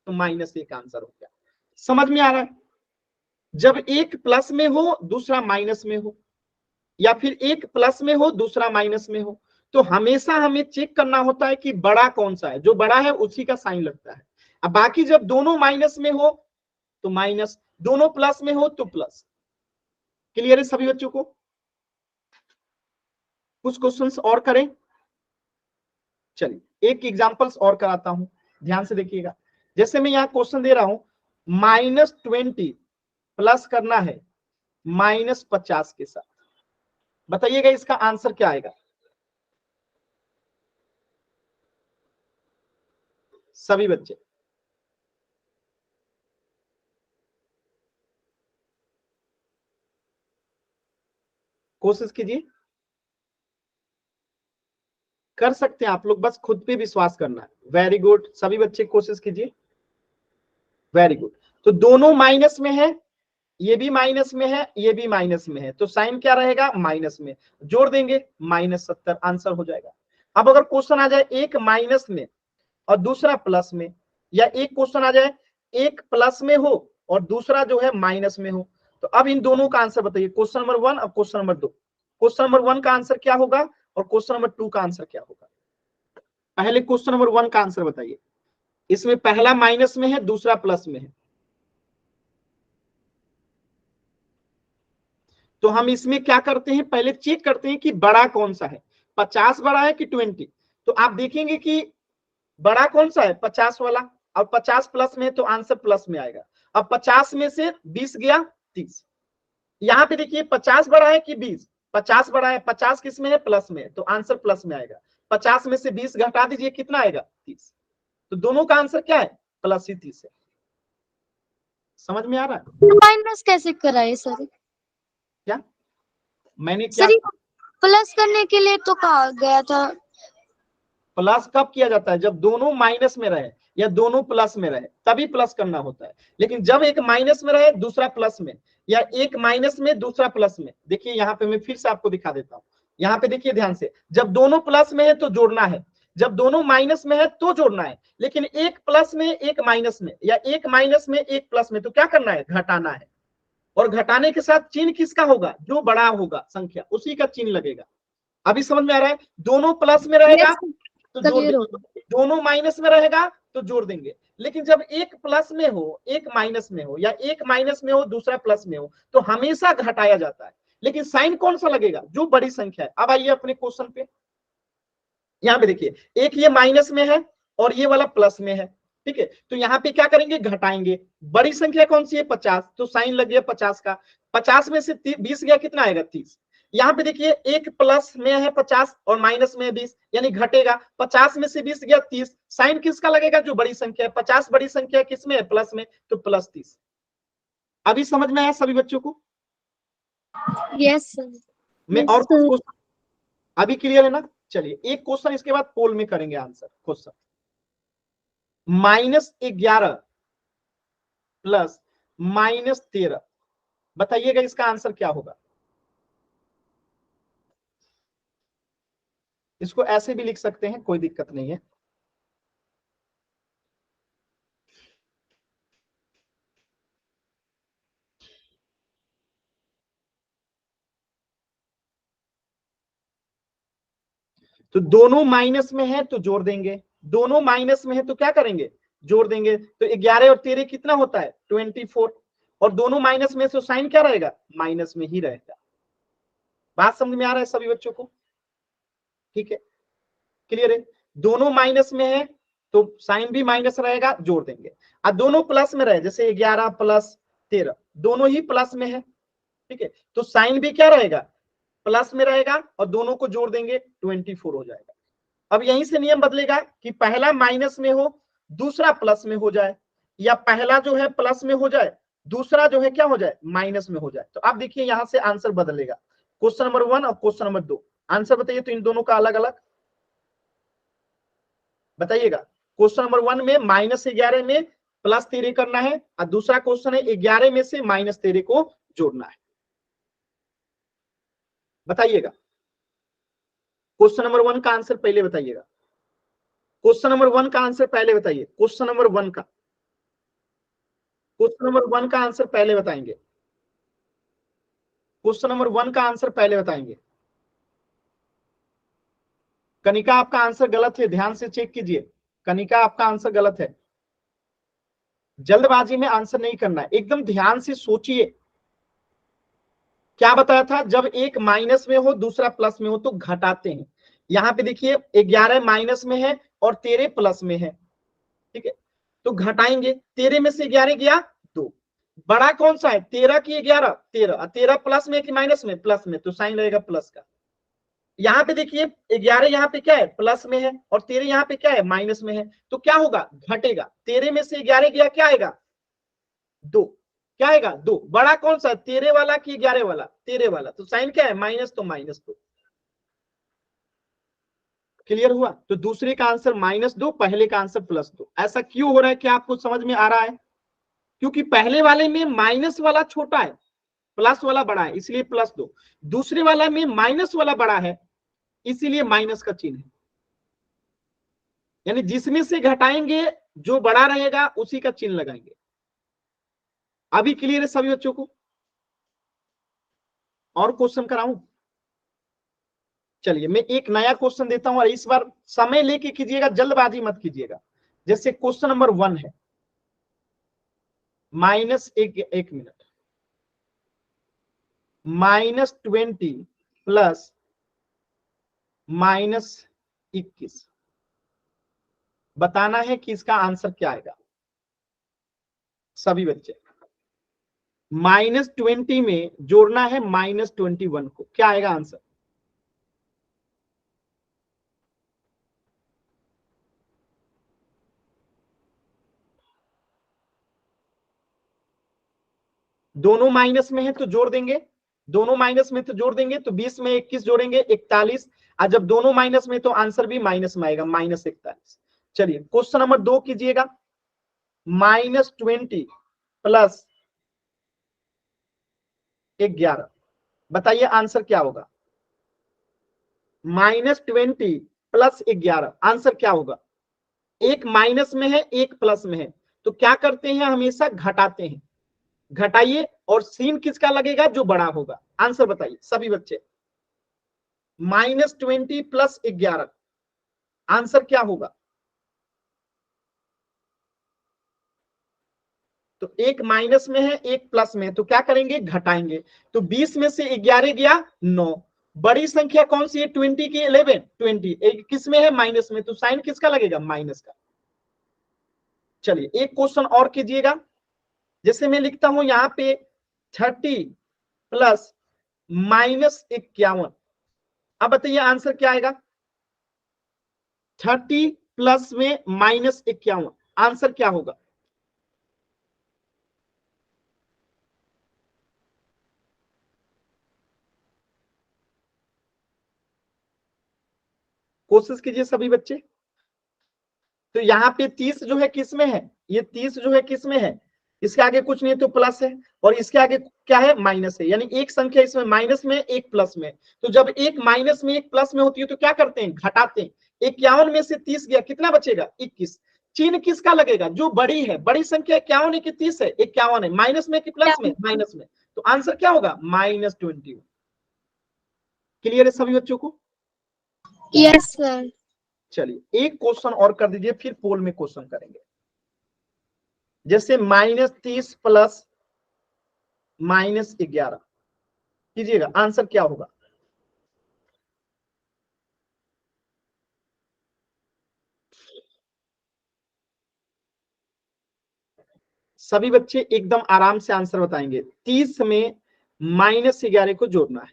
तो -1 आंसर हो गया। समझ में आ रहा है? जब एक प्लस में हो दूसरा माइनस में हो, या फिर एक प्लस में हो दूसरा माइनस में हो, तो हमेशा हमें चेक करना होता है कि बड़ा कौन सा है। जो बड़ा है उसी का साइन लगता है। अब बाकी जब दोनों माइनस में हो तो माइनस, दोनों प्लस में हो तो प्लस। क्लियर है सभी बच्चों को? कुछ क्वेश्चंस और करें? चलिए एक एग्जांपल्स और कराता हूं, ध्यान से देखिएगा। जैसे मैं यहां क्वेश्चन दे रहा हूं, -20 प्लस करना है -50 के साथ, बताइएगा इसका आंसर क्या आएगा? सभी बच्चे कोशिश कीजिए, कर सकते हैं आप लोग, बस खुद पे विश्वास करना है। वेरी गुड, सभी बच्चे कोशिश कीजिए। Very good. तो दोनों माइनस में है, ये भी माइनस में है, ये भी माइनस में है, तो साइन क्या रहेगा? माइनस में। जोड़ देंगे -70, आंसर हो जाएगा। अब अगर क्वेश्चन आ जाए एक माइनस में और दूसरा प्लस में, या एक क्वेश्चन आ जाए एक प्लस में हो और दूसरा जो है माइनस में हो, तो अब इन दोनों का आंसर बताइए। क्वेश्चन नंबर 1 और क्वेश्चन नंबर 2। क्वेश्चन नंबर 1 का आंसर क्या होगा और क्वेश्चन नंबर 2 का आंसर क्या होगा? पहले क्वेश्चन नंबर 1 का आंसर बताइए। इसमें पहला माइनस में है, दूसरा प्लस में है, तो हम इसमें क्या करते हैं? पहले चेक करते हैं कि बड़ा कौन सा है, 50 बड़ा है कि 20। तो आप देखेंगे कि बड़ा कौन सा है? 50 वाला। और 50 प्लस में तो आंसर प्लस में आएगा। अब 50 में से 20 गया 30। यहाँ पे देखिए 50 बड़ा है कि 20? 50 बड़ा है, 50 किस में है? प्लस में है, तो आंसर प्लस में आएगा। 50 में से 20 घटा दीजिए, कितना आएगा? 30। तो दोनों का आंसर क्या है? प्लस ही 30 है। समझ में आ रहा है? माइनस कैसे कराए सर? क्या मैंने क्या? सर ये प्लस करने के लिए तो कहा गया था। प्लस कब किया जाता है? जब दोनों माइनस में रहे या दोनों प्लस में रहे, तभी प्लस करना होता है। लेकिन जब एक माइनस में रहे दूसरा प्लस में, या एक माइनस में दूसरा प्लस में, देखिए यहाँ पे मैं फिर से आपको दिखा देता हूँ। यहाँ पे देखिए ध्यान से, जब दोनों प्लस में है तो जोड़ना है, जब दोनों माइनस में है तो जोड़ना है। लेकिन एक प्लस में एक माइनस में, या एक माइनस में एक प्लस में, तो क्या करना है? घटाना है। और घटाने के साथ चिन्ह किसका होगा? जो बड़ा होगा संख्या, उसी का चिन्ह लगेगा। अभी समझ में आ रहा है? दोनों प्लस में रहेगा तो जोड़ देंगे, दोनों माइनस में रहेगा तो जोड़ देंगे। लेकिन जब एक प्लस में हो एक माइनस में हो, या एक माइनस में हो दूसरा प्लस में हो, तो हमेशा घटाया जाता है। लेकिन साइन कौन सा लगेगा? जो बड़ी संख्या है। अब आइए अपने क्वेश्चन पे, यहाँ पे देखिए एक ये माइनस में है और ये वाला प्लस में है, ठीक है। तो यहाँ पे क्या करेंगे? घटाएंगे। बड़ी संख्या कौन सी है? 50, तो साइन लग गया 50 का। 50 में से 20 गया, कितना आएगा? 30। यहाँ पे देखिए एक प्लस में है 50 और माइनस में है 20, यानी घटेगा। 50 में से 20 गया 30, साइन किसका लगेगा? जो बड़ी संख्या है। 50 बड़ी संख्या किसमें है? प्लस में, तो प्लस 30। अभी समझ में आया सभी बच्चों को? Yes sir. मैं और कुछ क्वेश्चन अभी क्लियर है ना? चलिए एक क्वेश्चन इसके बाद पोल में करेंगे आंसर। क्वेश्चन -11 प्लस -13, बताइएगा इसका आंसर क्या होगा? इसको ऐसे भी लिख सकते हैं, कोई दिक्कत नहीं है। तो दोनों माइनस में है तो जोड़ देंगे, दोनों माइनस में है तो क्या करेंगे? जोड़ देंगे। तो 11 और 13 कितना होता है? 24। और दोनों माइनस में तो साइन क्या रहेगा? माइनस में ही रहेगा। बात समझ में आ रहा है सभी बच्चों को? ठीक है, क्लियर है? दोनों माइनस में है तो साइन भी माइनस रहेगा, जोड़ देंगे। अब दोनों प्लस में रहे, जैसे 11 प्लस 13 दोनों ही प्लस में है, ठीक है, तो साइन भी क्या रहेगा? प्लस में रहेगा, और दोनों को जोड़ देंगे 24 हो जाएगा। अब यहीं से नियम बदलेगा कि पहला माइनस में हो दूसरा प्लस में हो जाए, या पहला जो है प्लस में हो जाए दूसरा जो है क्या हो जाए? माइनस में हो जाए। तो आप देखिए यहां से आंसर बदलेगा। क्वेश्चन नंबर 1 और क्वेश्चन नंबर 2, आंसर बताइए तो इन दोनों का अलग अलग बताइएगा। क्वेश्चन नंबर 1 में -11 में +13 करना है, और दूसरा क्वेश्चन है 11 में से -13 को जोड़ना है। बताइएगा क्वेश्चन नंबर 1 का आंसर पहले बताइएगा। क्वेश्चन नंबर 1 का आंसर पहले बताइए। क्वेश्चन नंबर 1 का, क्वेश्चन नंबर 1 का आंसर पहले बताएंगे। क्वेश्चन नंबर 1 का आंसर पहले बताएंगे। कनिका आपका आंसर गलत है, ध्यान से चेक कीजिए। कनिका आपका आंसर गलत है। जल्दबाजी में आंसर नहीं करना है, एकदम ध्यान से सोचिए। क्या बताया था? जब एक माइनस में हो दूसरा प्लस में हो तो घटाते हैं। यहां पे देखिए 11 माइनस में है और 13 प्लस में है, ठीक है, तो घटाएंगे। 13 में से 11 गया 2, बड़ा कौन सा है? 13 की 11, 13, 13 प्लस में कि माइनस में? प्लस में, तो साइन रहेगा प्लस का। यहाँ पे देखिए 11 यहाँ पे क्या है? प्लस में है, और 13 यहाँ पे क्या है? माइनस में है, तो क्या होगा? घटेगा। 13 में से 11 गया, क्या आएगा? 2। क्या आएगा? 2। बड़ा कौन सा? 13 वाला कि 11 वाला? 13 वाला, तो साइन क्या है? माइनस, तो -2। क्लियर हुआ? तो दूसरे का आंसर -2, पहले का आंसर +2। ऐसा क्यों हो रहा है? क्या आपको समझ में आ रहा है? क्योंकि पहले वाले में माइनस वाला छोटा है, प्लस वाला बड़ा है, इसलिए +2। दूसरे वाला में माइनस वाला बड़ा है, इसीलिए माइनस का चिन्ह है। यानी जिसमें से घटाएंगे जो बड़ा रहेगा उसी का चिन्ह लगाएंगे। अभी क्लियर है सभी बच्चों को? और क्वेश्चन कराऊं? चलिए मैं एक नया क्वेश्चन देता हूं, और इस बार समय लेके कीजिएगा, जल्दबाजी मत कीजिएगा। जैसे क्वेश्चन नंबर 1 है, एक मिनट, -20 प्लस -21, बताना है कि इसका आंसर क्या आएगा सभी बच्चे। -20 में जोड़ना है -21 को, क्या आएगा आंसर? दोनों माइनस में है तो जोड़ देंगे, दोनों माइनस में तो जोड़ देंगे, तो 20 में 21 जोड़ेंगे 41, और जब दोनों माइनस में तो आंसर भी माइनस में आएगा, -41। चलिए क्वेश्चन नंबर 2 कीजिएगा। -20 प्लस 11, बताइए आंसर क्या होगा? -20 प्लस 11, आंसर क्या होगा? एक माइनस में है एक प्लस में है, तो क्या करते हैं? हमेशा घटाते हैं। घटाइए, और सीन किसका लगेगा? जो बड़ा होगा। आंसर बताइए सभी बच्चे। -20 प्लस 11, आंसर क्या होगा? तो एक माइनस में है एक प्लस में है, तो क्या करेंगे? घटाएंगे। तो 20 में से 11 गया 9, बड़ी संख्या कौन सी है? 20 की 11, 20 किस में है? माइनस में, तो साइन किसका लगेगा? माइनस का। चलिए एक क्वेश्चन और कीजिएगा। जैसे मैं लिखता हूं यहाँ पे 30 प्लस -51। अब बताइए आंसर क्या आएगा? 30 प्लस में -51 आंसर क्या होगा? कोशिश कीजिए सभी बच्चे। तो यहाँ पे 30 जो है किस में है? ये 30 जो है किस में है? इसके आगे कुछ नहीं है तो प्लस है, और इसके आगे क्या है? माइनस है। यानी एक संख्या इसमें माइनस में, एक प्लस में। तो जब एक माइनस में एक प्लस में होती है तो क्या करते हैं? घटाते हैं। 51 में से 30 गया, कितना बचेगा? 21। चिन्ह किसका लगेगा? जो बड़ी है। बड़ी संख्या 51 है कि 30 है? 51 है। माइनस में कि प्लस में? माइनस में। तो आंसर क्या होगा? -21। क्लियर है सभी बच्चों को? Yes sir. चलिए एक क्वेश्चन और कर दीजिए, फिर पोल में क्वेश्चन करेंगे। जैसे -30 प्लस -11 कीजिएगा, आंसर क्या होगा? सभी बच्चे एकदम आराम से आंसर बताएंगे। 30 में -11 को जोड़ना है।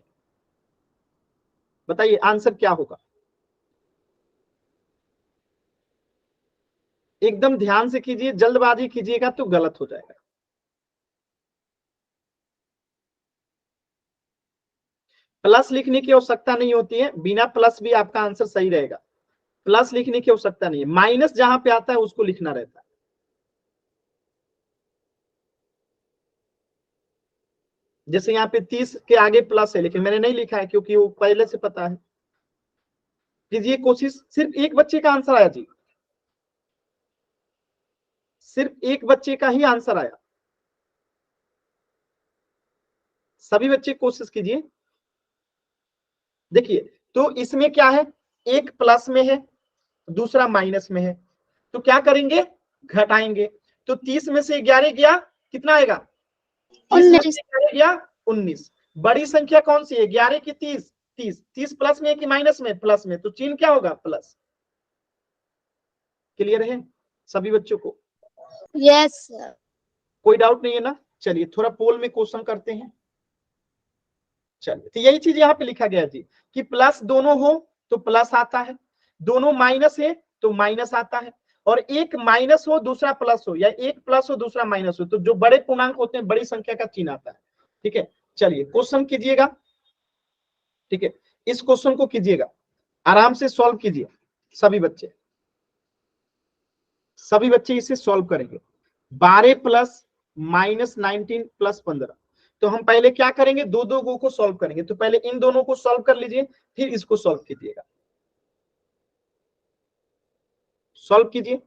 बताइए आंसर क्या होगा? एकदम ध्यान से कीजिए, जल्दबाजी कीजिएगा तो गलत हो जाएगा। प्लस लिखने की आवश्यकता नहीं होती है, बिना प्लस भी आपका आंसर सही रहेगा। प्लस लिखने की आवश्यकता नहीं है, माइनस जहां पे आता है उसको लिखना रहता है। जैसे यहाँ पे 30 के आगे प्लस है, लेकिन मैंने नहीं लिखा है क्योंकि वो पहले से पता है। कीजिए कोशिश। सिर्फ एक बच्चे का आंसर आया जी, सिर्फ एक बच्चे का ही आंसर आया। सभी बच्चे कोशिश कीजिए। देखिए तो इसमें क्या है? एक प्लस में है, दूसरा माइनस में है। तो क्या करेंगे? घटाएंगे। तो 30 में से 11 गया, कितना आएगा? 30 में 19। से 11 गया 19। बड़ी संख्या कौन सी है? 11 की 30? 30 प्लस में कि माइनस में? प्लस में। तो चिन्ह क्या होगा? प्लस। क्लियर है सभी बच्चों को? Yes sir. कोई डाउट नहीं है ना? चलिए थोड़ा पोल में क्वेश्चन करते हैं। चलिए तो यही चीज यहाँ पे लिखा गया जी, कि प्लस दोनों हो तो प्लस आता है, दोनों माइनस है तो माइनस आता है, और एक माइनस हो दूसरा प्लस हो, या एक प्लस हो दूसरा माइनस हो, तो जो बड़े पूर्णांक होते हैं बड़ी संख्या का चिन्ह आता है। ठीक है, चलिए क्वेश्चन कीजिएगा। ठीक है, इस क्वेश्चन को कीजिएगा, आराम से सॉल्व कीजिए सभी बच्चे। सभी बच्चे इसे सॉल्व करेंगे। 12 प्लस -19 प्लस 15। तो हम पहले क्या करेंगे? दो दो गो को सॉल्व करेंगे। तो पहले इन दोनों को सॉल्व कर लीजिए, फिर इसको सॉल्व कीजिएगा। सॉल्व कीजिए।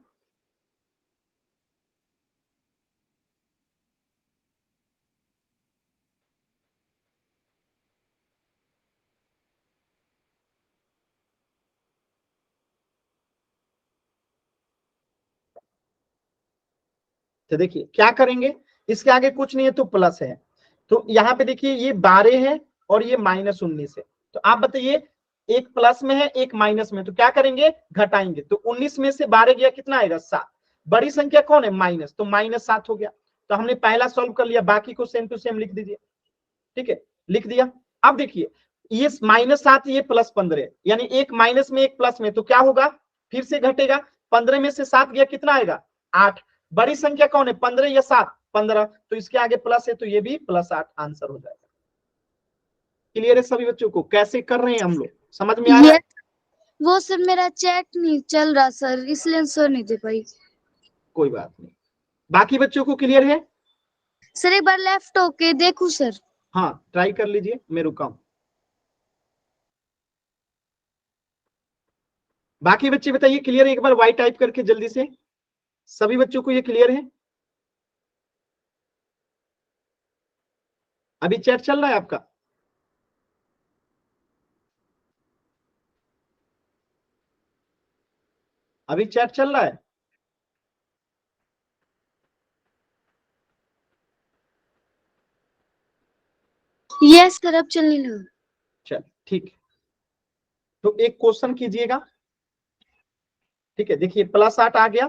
तो देखिए क्या करेंगे, इसके आगे कुछ नहीं है तो प्लस है। तो यहाँ पे देखिए ये 12 है और ये -19 है। तो आप बताइए, एक प्लस में है एक माइनस में, तो क्या करेंगे? घटाएंगे। तो 19 में से 12 गया, कितना आएगा? 7। बड़ी संख्या कौन है? माइनस, तो -7 हो गया। तो हमने पहला सॉल्व कर लिया, बाकी को सेम टू सेम लिख दीजिए। ठीक है, लिख दिया। अब देखिए ये -7 ये +15, यानी एक माइनस में एक प्लस में, तो क्या होगा? फिर से घटेगा। 15 में से 7 गया, कितना आएगा? 8। बड़ी संख्या कौन है? 15 या 7? 15। तो इसके आगे प्लस है तो ये भी +8 आंसर हो जाएगा। क्लियर है सभी बच्चों को? कैसे कर रहे हैं हम लोग, समझ में आ रहा है? वो सर मेरा चैट नहीं चल रहा सर, इसलिए सर नहीं दे पाई। कोई बात नहीं, बाकी बच्चों को क्लियर है? सर एक बार लेफ्ट होके देखो सर। हाँ ट्राई कर लीजिए, मैं रुका हूं। बाकी बच्चे बताइए क्लियर है? एक बार वाई टाइप करके जल्दी से। सभी बच्चों को ये क्लियर है? अभी चैट चल रहा है आपका? अभी चैट चल रहा है? यस सर अब चलने लगा। चल ठीक है, तो एक क्वेश्चन कीजिएगा। ठीक है, देखिए +8 आ गया।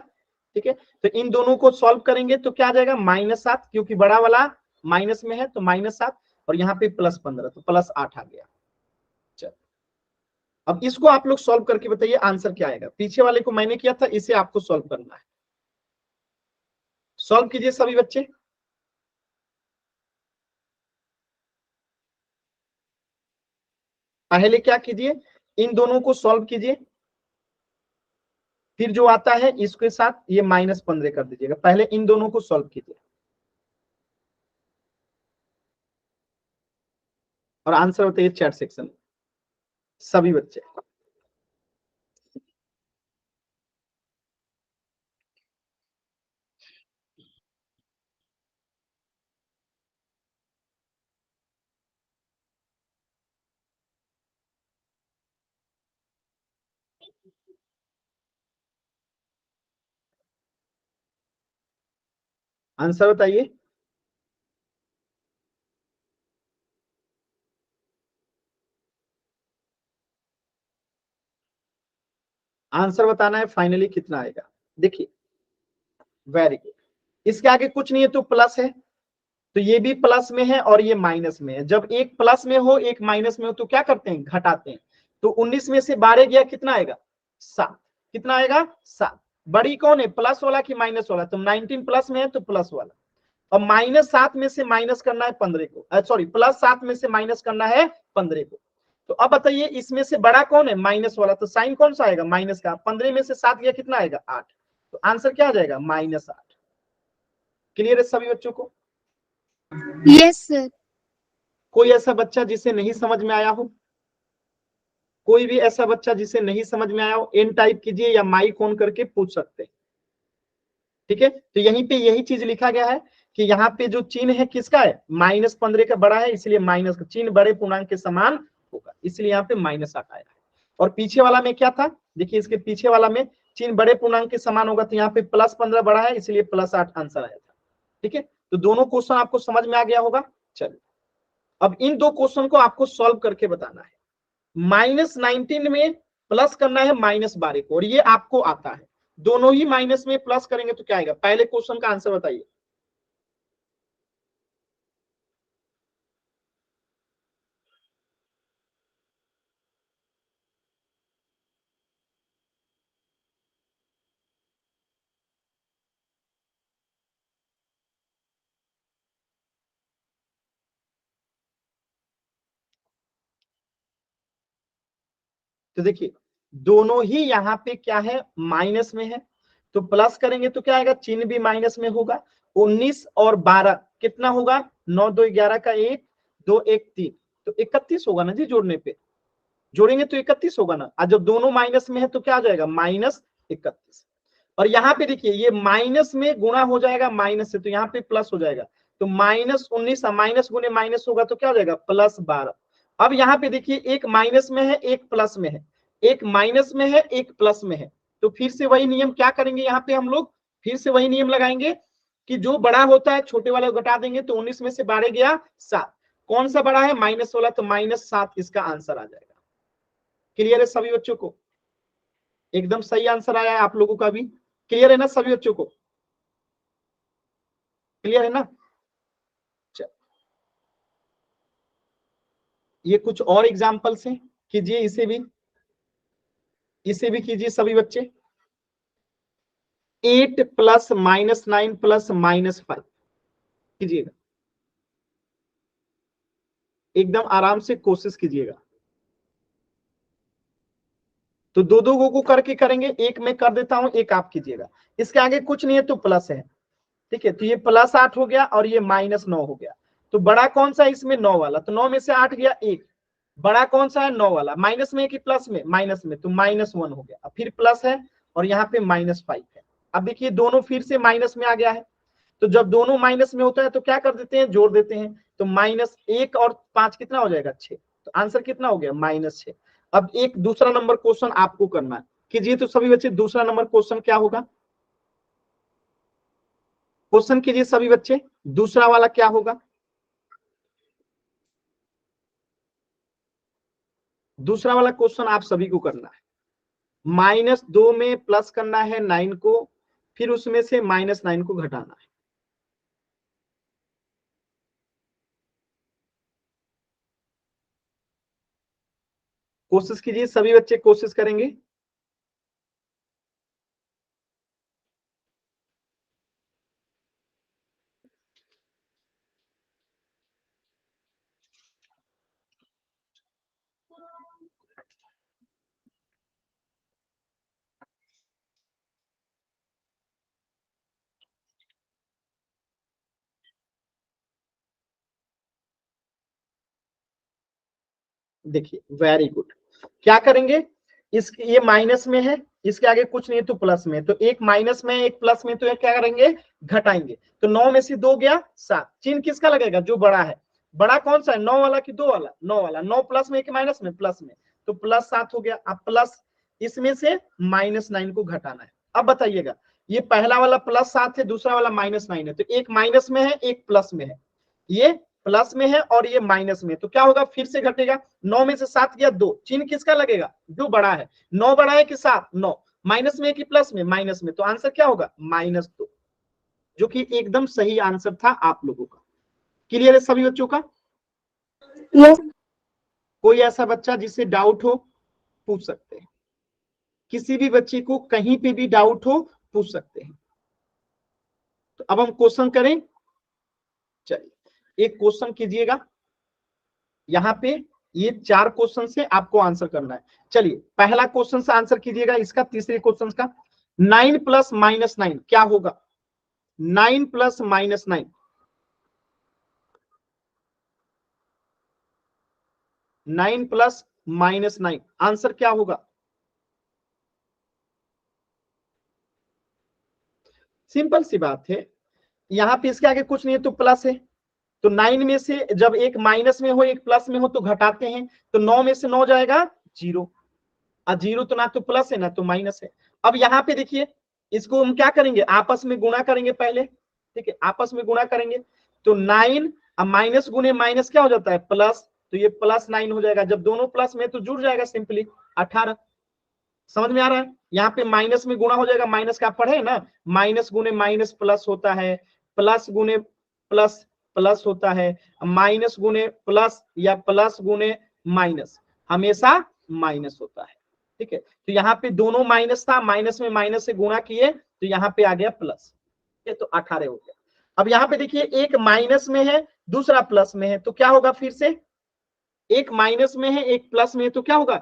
ठीक है, तो इन दोनों को सॉल्व करेंगे तो क्या आ जाएगा? -7, क्योंकि बड़ा वाला माइनस में है तो -7, और यहाँ पे +15 तो +8 आ गया। चल अब इसको आप लोग सॉल्व करके बताइए आंसर क्या आएगा। पीछे वाले को मैंने किया था, इसे आपको सॉल्व करना है। सॉल्व कीजिए सभी बच्चे। पहले क्या कीजिए, इन दोनों को सॉल्व कीजिए, फिर जो आता है इसके साथ ये -15 कर दीजिएगा। पहले इन दोनों को सॉल्व कीजिए और आंसर बताइए चैट सेक्शन में सभी बच्चे। आंसर बताइए। आंसर बताना है फाइनली कितना आएगा। देखिए वेरी गुड, इसके आगे कुछ नहीं है तो प्लस है, तो ये भी प्लस में है और ये माइनस में है। जब एक प्लस में हो एक माइनस में हो तो क्या करते हैं, घटाते हैं। तो 19 में से 12 गया, कितना आएगा 7। कितना आएगा 7। बड़ी कौन है, प्लस वाला कि माइनस वाला, तो 19 प्लस में है तो प्लस वाला। और -7 में से माइनस करना है 15 को, सॉरी +7 में से माइनस करना है 15 को। तो अब बताइए इसमें से बड़ा कौन है, माइनस वाला, तो साइन कौन सा आएगा, माइनस का। 15 में से 7 गया, कितना आएगा 8। तो आंसर क्या आ जाएगा -8। क्लियर है सभी बच्चों को। Yes sir. कोई ऐसा बच्चा जिसे नहीं समझ में आया हो, कोई भी ऐसा बच्चा जिसे नहीं समझ में आया हो, एन टाइप कीजिए या माइक ऑन करके पूछ सकते हैं। ठीक है, तो यहीं पे यही चीज लिखा गया है कि यहाँ पे जो चिन्ह है किसका है, -15 का बड़ा है, इसलिए माइनस का चिन्ह बड़े पूर्णांक के समान होगा, इसलिए यहाँ पे -8 आया है। और पीछे वाला में क्या था, देखिए इसके पीछे वाला में चिन्ह बड़े पूर्णांक के समान होगा, तो यहाँ पे +15 बड़ा है, इसलिए +8 आंसर आया था। ठीक है, तो दोनों क्वेश्चन आपको समझ में आ गया होगा। चलिए अब इन दो क्वेश्चन को आपको सॉल्व करके बताना है। -19 में प्लस करना है -12 को, और ये आपको आता है। दोनों ही माइनस में प्लस करेंगे तो क्या आएगा, पहले क्वेश्चन का आंसर बताइए। तो देखिए दोनों ही यहाँ पे क्या है, माइनस में है, तो प्लस करेंगे तो क्या आएगा, चिन्ह भी माइनस में होगा। 19 और 12 कितना होगा, 9 2 11 का 1 2 1 3, तो 31 होगा ना जी, जोड़ने पे जोड़ेंगे तो 31 होगा ना। और जब दोनों माइनस में है तो क्या आ जाएगा -31। और यहाँ पे देखिए ये माइनस में गुणा हो जाएगा माइनस से, तो यहाँ पे प्लस हो जाएगा। तो -19 माइनस गुने माइनस होगा तो क्या हो जाएगा +12। अब यहाँ पे देखिए एक माइनस में है एक प्लस में है, एक माइनस में है एक प्लस में है, तो फिर से वही नियम क्या करेंगे, यहाँ पे हम लोग फिर से वही नियम लगाएंगे कि जो बड़ा होता है छोटे वाले को घटा देंगे। तो 19 में से 12 गया 7, कौन सा बड़ा है, माइनस वाला, तो -7 इसका आंसर आ जाएगा। क्लियर है सभी बच्चों को, एकदम सही आंसर आया है आप लोगों का भी। क्लियर है ना सभी बच्चों को, क्लियर है ना। ये कुछ और एग्जांपल्स हैं, कीजिए इसे भी कीजिए सभी बच्चे। 8 प्लस -9 प्लस -5 कीजिएगा, एकदम आराम से कोशिश कीजिएगा। तो दो दो को करके करेंगे, एक मैं कर देता हूं, एक आप कीजिएगा। इसके आगे कुछ नहीं है तो प्लस है। ठीक है, तो ये +8 हो गया और ये -9 हो गया। तो बड़ा कौन सा है इसमें, 9 वाला, तो 9 में से 8 गया 1, बड़ा कौन सा है 9 वाला, माइनस में कि प्लस में, माइनस में, तो -1 हो गया। अब फिर प्लस है और यहाँ पे -5 है। अब देखिए दोनों फिर से माइनस में आ गया है, तो जब दोनों माइनस में होता है तो क्या कर देते हैं, जोड़ देते हैं। तो -1 और 5 कितना हो जाएगा 6, तो आंसर कितना हो गया -6। अब एक दूसरा नंबर क्वेश्चन आपको करना है, कीजिए तो सभी बच्चे। दूसरा नंबर क्वेश्चन क्या होगा, क्वेश्चन कीजिए सभी बच्चे, दूसरा वाला क्या होगा। दूसरा वाला क्वेश्चन आप सभी को करना है, -2 में प्लस करना है 9 को, फिर उसमें से -9 को घटाना है। कोशिश कीजिए, सभी बच्चे कोशिश करेंगे। देखिए वेरी गुड, क्या करेंगे, इस ये माइनस में है, इसके आगे कुछ नहीं है तो प्लस में, तो एक माइनस में एक प्लस में, तो ये क्या करेंगे, घटाएंगे। तो 9 में से 2 गया 7, चिन्ह किसका लगेगा, जो बड़ा है। बड़ा कौन सा है, 9 वाला कि 2 वाला, 9 वाला। 9 प्लस में कि माइनस में, प्लस में, तो +7 हो गया। अब प्लस इसमें से -9 को घटाना है। अब बताइएगा, ये पहला वाला +7 है, दूसरा वाला -9 है, तो एक माइनस में है एक प्लस में है, ये प्लस में है और ये माइनस में, तो क्या होगा, फिर से घटेगा। 9 में से 7 गया 2, चिन्ह किसका लगेगा, जो बड़ा है। 9 बड़ा है कि 7, 9 माइनस में कि प्लस में, माइनस में, तो आंसर क्या होगा, -2, जो कि एकदम सही आंसर था आप लोगों का। क्लियर है सभी बच्चों का? यस। कोई ऐसा बच्चा जिससे डाउट हो पूछ सकते हैं, किसी भी बच्चे को कहीं पे भी डाउट हो पूछ सकते हैं। तो अब हम क्वेश्चन करें, चलिए एक क्वेश्चन कीजिएगा। यहाँ पे ये 4 क्वेश्चन से आपको आंसर करना है। चलिए पहला क्वेश्चन से आंसर कीजिएगा, इसका तीसरे क्वेश्चन का। 9 + -9 क्या होगा, 9 + -9, 9 + -9 आंसर क्या होगा। सिंपल सी बात है, यहाँ पे इसके आगे कुछ नहीं है तो प्लस है, तो 9 में से जब एक माइनस में हो एक प्लस में हो तो घटाते हैं, तो 9 में से 9 जाएगा 0, और 0 तो ना तो प्लस है ना तो माइनस है। अब यहाँ पे देखिए, इसको हम क्या करेंगे, आपस में गुणा करेंगे पहले, ठीक है, आपस में गुणा करेंगे, तो 9 अब माइनस गुने माइनस क्या हो जाता है, प्लस, तो ये +9 हो जाएगा। जब दोनों प्लस में तो जुड़ जाएगा सिंपली 18। समझ में आ रहा है, यहाँ पे माइनस में गुणा हो जाएगा, माइनस का पढ़े ना, माइनस गुने माइनस प्लस होता है, प्लस गुने प्लस प्लस होता है, माइनस गुने प्लस या प्लस गुने माइनस हमेशा माइनस होता है, ठीक है। तो यहाँ पे दोनों माइनस था, माइनस में माइनस से गुणा किए तो यहाँ पे आ गया प्लस, ठीक है, तो 18 हो गया। अब यहाँ पे देखिए, एक माइनस में है दूसरा प्लस में है, तो क्या होगा, फिर से एक माइनस में है एक प्लस में है, तो क्या होगा,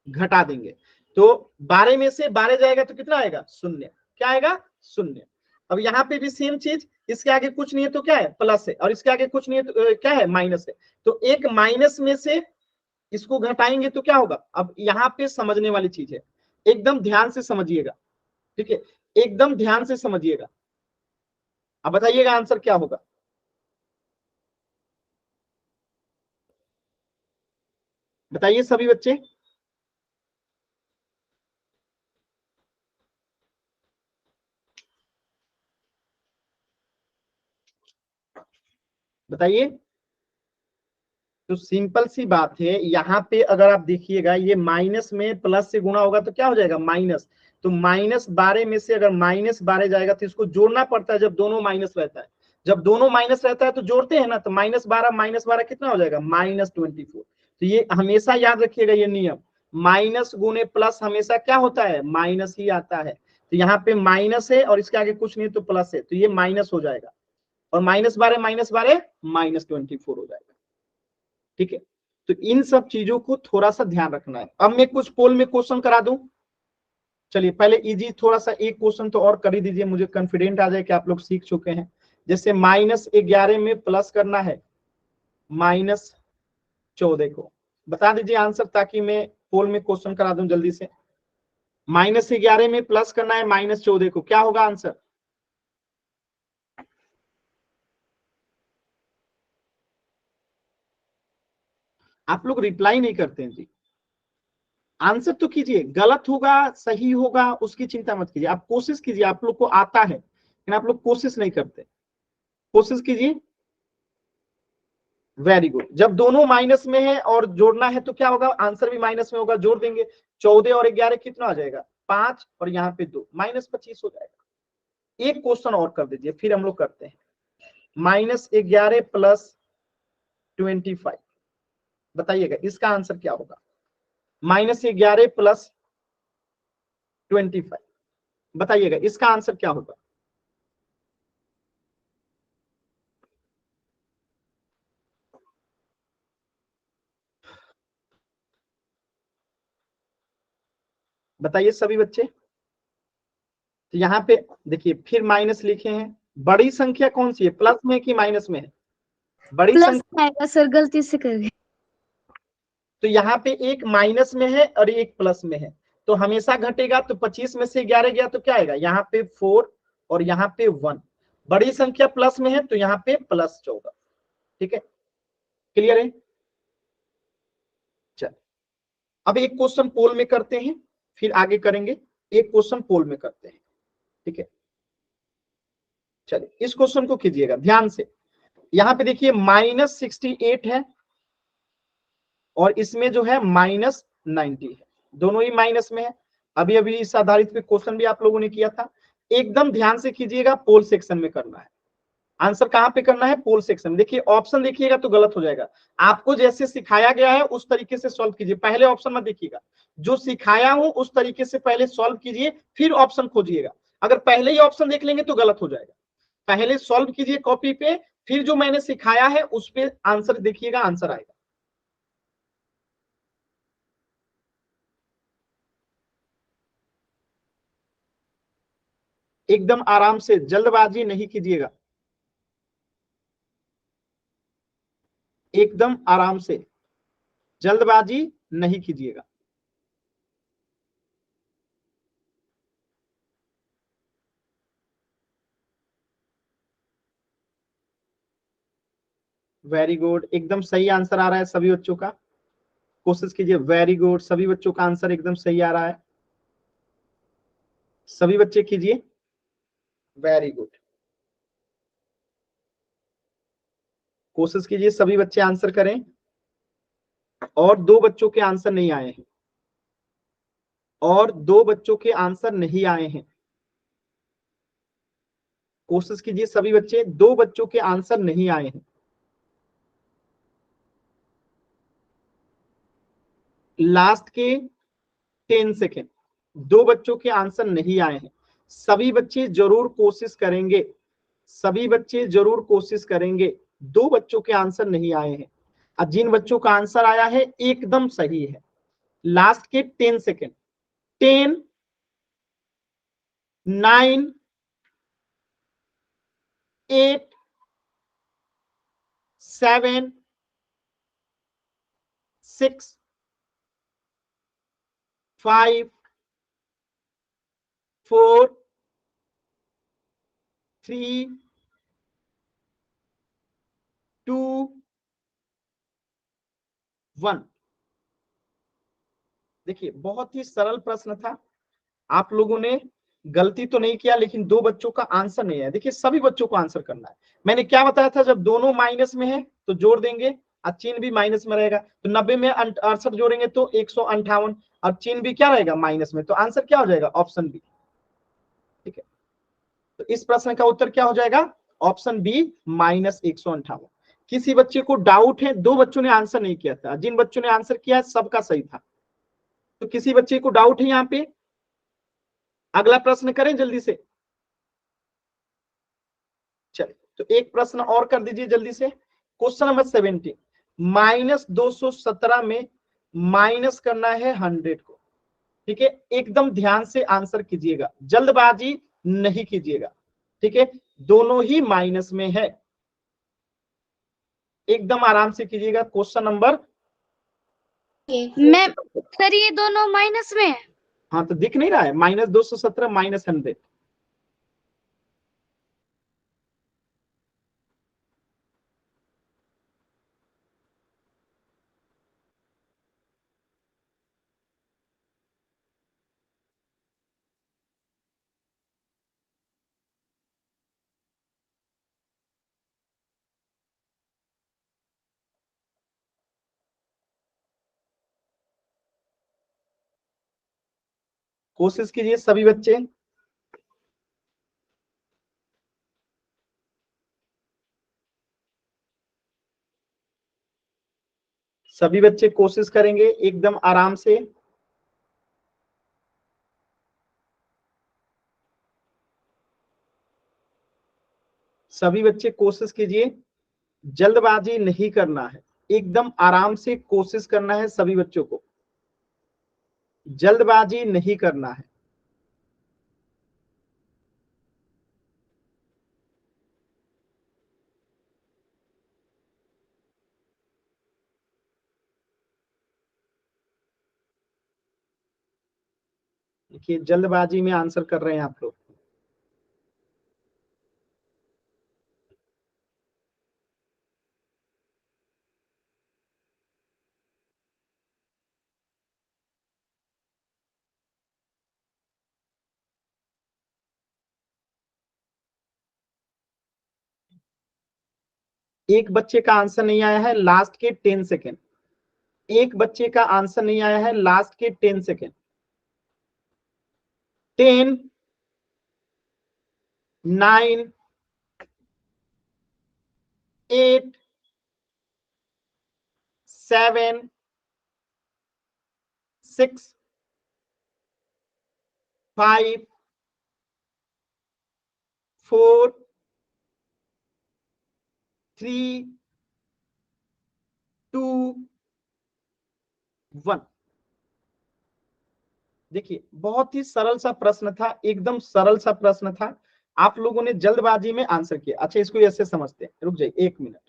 घटा देंगे। तो 12 में से 12 जाएगा तो कितना आएगा, 0, क्या आएगा, 0। अब यहाँ पे भी सेम चीज, इसके आगे कुछ नहीं है तो क्या है, प्लस है, और इसके आगे कुछ नहीं है तो क्या है, माइनस है। तो एक माइनस में से इसको घटाएंगे तो क्या होगा। अब यहाँ पे समझने वाली चीज है, एकदम ध्यान से समझिएगा, ठीक है, एकदम ध्यान से समझिएगा। अब बताइएगा आंसर क्या होगा। बताइए सभी बच्चे, बताइए। तो सिंपल सी बात है, यहाँ पे अगर आप देखिएगा, ये माइनस में प्लस से गुणा होगा तो क्या हो जाएगा, माइनस। तो -12 में से अगर -12 जाएगा तो इसको जोड़ना पड़ता है जब दोनों माइनस रहता है। जब दोनों माइनस रहता है तो जोड़ते हैं ना, तो -12 कितना हो जाएगा, -24। तो ये हमेशा याद रखिएगा ये नियम, माइनस गुने प्लस हमेशा क्या होता है, माइनस ही आता है। तो यहाँ पे माइनस है और इसके आगे कुछ नहीं तो प्लस है, तो ये माइनस हो जाएगा, और -12 -24 हो जाएगा, ठीक है। तो इन सब चीजों को थोड़ा सा ध्यान रखना है। अब मैं कुछ पोल में क्वेश्चन करा दूं, चलिए पहले इजी थोड़ा सा एक क्वेश्चन तो और कर ही दीजिए, मुझे कॉन्फिडेंट आ जाए कि आप लोग सीख चुके हैं। जैसे -11 में प्लस करना है -14 को, बता दीजिए आंसर, ताकि मैं पोल में क्वेश्चन करा दूं जल्दी से। -11 में प्लस करना है -14 को, क्या होगा आंसर। आप लोग रिप्लाई नहीं करते हैं जी, आंसर तो कीजिए, गलत होगा सही होगा उसकी चिंता मत कीजिए, आप कोशिश कीजिए, आप लोग को आता है लेकिन आप लोग कोशिश नहीं करते, कोशिश कीजिए। वेरी गुड, जब दोनों माइनस में है और जोड़ना है तो क्या होगा, आंसर भी माइनस में होगा, जोड़ देंगे। 14 और 11 कितना आ जाएगा, 5, और यहाँ पे 2, -25 हो जाएगा। एक क्वेश्चन और कर दीजिए फिर हम लोग करते हैं। -11 + 25 बताइएगा इसका आंसर क्या होगा। -11 प्लस 25, बताइएगा इसका आंसर क्या होगा। बताइए सभी बच्चे। तो यहाँ पे देखिए फिर माइनस लिखे हैं। बड़ी संख्या कौन सी है, प्लस में है कि माइनस में है? बड़ी प्लस संख्या, में आएगा सर, गलती से कर गए। तो यहाँ पे एक माइनस में है और एक प्लस में है, तो हमेशा घटेगा। तो 25 में से 11 गया तो क्या आएगा, यहाँ पे 4 और यहाँ पे 1। बड़ी संख्या प्लस में है तो यहाँ पे +14। ठीक है, क्लियर है। चल अब एक क्वेश्चन पोल में करते हैं, फिर आगे करेंगे। एक क्वेश्चन पोल में करते हैं, ठीक है। चलिए इस क्वेश्चन को कीजिएगा ध्यान से। यहाँ पे देखिए -68 है और इसमें जो है -90 है, दोनों ही माइनस में है। अभी अभी इस आधारित पे क्वेश्चन भी आप लोगों ने किया था। एकदम ध्यान से कीजिएगा, पोल सेक्शन में करना है। आंसर कहाँ पे करना है, पोल सेक्शन। देखिए ऑप्शन देखिएगा तो गलत हो जाएगा। आपको जैसे सिखाया गया है उस तरीके से सॉल्व कीजिए, पहले ऑप्शन मत देखिएगा। जो सिखाया हूं उस तरीके से पहले सॉल्व कीजिए, फिर ऑप्शन खोजिएगा। अगर पहले ही ऑप्शन देख लेंगे तो गलत हो जाएगा। पहले सॉल्व कीजिए कॉपी पे, फिर जो मैंने सिखाया है उस पे आंसर देखिएगा, आंसर आएगा। एकदम आराम से, जल्दबाजी नहीं कीजिएगा, एकदम आराम से, जल्दबाजी नहीं कीजिएगा। वेरी गुड, एकदम सही आंसर आ रहा है सभी बच्चों का। कोशिश कीजिए, वेरी गुड, सभी बच्चों का आंसर एकदम सही आ रहा है। सभी बच्चे कीजिए, वेरी गुड। कोशिश कीजिए सभी बच्चे आंसर करें। और दो बच्चों के आंसर नहीं आए हैं, और दो बच्चों के आंसर नहीं आए हैं। कोशिश कीजिए सभी बच्चे, दो बच्चों के आंसर नहीं आए हैं। लास्ट के 10 सेकेंड, दो बच्चों के आंसर नहीं आए हैं। सभी बच्चे जरूर कोशिश करेंगे, सभी बच्चे जरूर कोशिश करेंगे। दो बच्चों के आंसर नहीं आए हैं, और जिन बच्चों का आंसर आया है एकदम सही है। लास्ट के 10 सेकेंड, 10, 9, 8, 7, 6, 5, 4, 3, 2, 1। देखिए बहुत ही सरल प्रश्न था। आप लोगों ने गलती तो नहीं किया, लेकिन दो बच्चों का आंसर नहीं है। देखिए सभी बच्चों को आंसर करना है। मैंने क्या बताया था, जब दोनों माइनस में है तो जोड़ देंगे, और चिन्ह भी माइनस में रहेगा। तो 90 में 68 जोड़ेंगे तो 158, और चिन्ह भी क्या रहेगा, माइनस में। तो आंसर क्या हो जाएगा, ऑप्शन बी। ठीक है, तो इस प्रश्न का उत्तर क्या हो जाएगा, ऑप्शन बी, -158। किसी बच्चे को डाउट है, दो बच्चों ने आंसर नहीं किया था, जिन बच्चों ने आंसर किया सबका सही था। तो किसी बच्चे को डाउट है यहाँ पे, अगला प्रश्न करें जल्दी से। चलिए तो एक प्रश्न और कर दीजिए जल्दी से। क्वेश्चन नंबर 17, -217 में माइनस करना है 100 को। ठीक है, एकदम ध्यान से आंसर कीजिएगा, जल्दबाजी नहीं कीजिएगा। ठीक है, दोनों ही माइनस में है, एकदम आराम से कीजिएगा। क्वेश्चन नंबर, मैं सर ये दोनों माइनस में है। हाँ तो दिख नहीं रहा है, -217 -100। कोशिश कीजिए सभी बच्चे। सभी बच्चे कोशिश करेंगे एकदम आराम से। सभी बच्चे कोशिश कीजिए, जल्दबाजी नहीं करना है, एकदम आराम से कोशिश करना है सभी बच्चों को, जल्दबाजी नहीं करना है। देखिए जल्दबाजी में आंसर कर रहे हैं आप लोग। एक बच्चे का आंसर नहीं आया है लास्ट के 10 सेकेंड, एक बच्चे का आंसर नहीं आया है लास्ट के 10 सेकेंड। 10, 9, 8, 7, 6, 5, 4, 3, 2, 1। देखिए बहुत ही सरल सा प्रश्न था, एकदम सरल सा प्रश्न था, आप लोगों ने जल्दबाजी में आंसर किया। अच्छा इसको ऐसे समझते हैं, रुक जाइए 1 मिनट।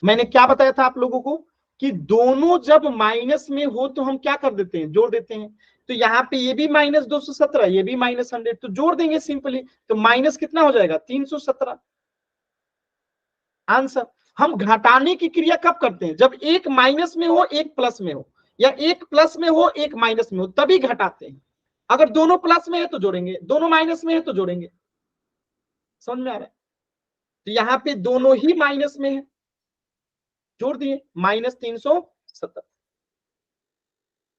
मैंने क्या बताया था आप लोगों को कि दोनों जब माइनस में हो तो हम क्या कर देते हैं, जोड़ देते हैं। तो यहाँ पे ये भी -217, ये भी -100, तो जोड़ देंगे सिंपली, तो माइनस कितना हो जाएगा 317 आंसर। हम घटाने की क्रिया कब करते हैं, जब एक माइनस में हो एक प्लस में हो, या एक प्लस में हो एक माइनस में हो, तभी घटाते हैं। अगर दोनों प्लस में है तो जोड़ेंगे, दोनों माइनस में है तो जोड़ेंगे। समझ में आ रहा है? तो यहाँ पे दोनों ही माइनस में है, जोड़ दिए -317।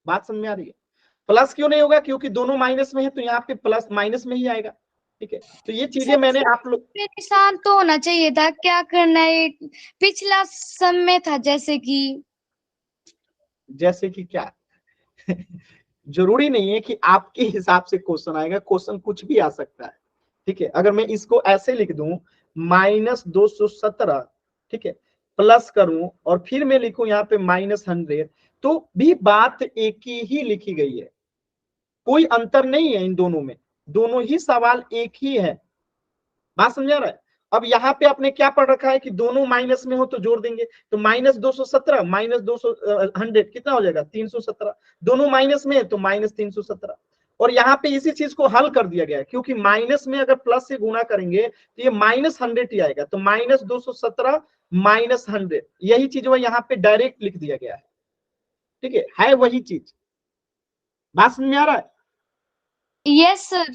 बात समझ में आ रही है? प्लस क्यों नहीं होगा, क्योंकि दोनों माइनस में है, तो यहाँ पे प्लस माइनस में ही आएगा। ठीक है, तो ये चीजें मैंने आप लोग निशान तो होना चाहिए था, क्या करना है, पिछला सम में था जैसे कि क्या जरूरी नहीं है कि आपके हिसाब से क्वेश्चन आएगा, क्वेश्चन कुछ भी आ सकता है। ठीक है, अगर मैं इसको ऐसे लिख दूं -217, ठीक है, प्लस करूं और फिर मैं लिखूं यहाँ पे -100, तो भी बात एक ही लिखी गई है, कोई अंतर नहीं है इन दोनों में, दोनों ही सवाल एक ही है। बात समझ आ रहा है? अब यहाँ पे आपने क्या पढ़ रखा है कि दोनों माइनस में हो तो जोड़ देंगे, तो -217 -100 कितना हो जाएगा 317, दोनों माइनस में है तो -317। और यहाँ पे इसी चीज को हल कर दिया गया है, क्योंकि माइनस में अगर प्लस से गुणा करेंगे तो ये -100 ही आएगा, तो -217 -100, यही चीज वो यहाँ पे डायरेक्ट लिख दिया गया है। ठीक है वही चीज। बात समझ में आ रहा है? Yes sir.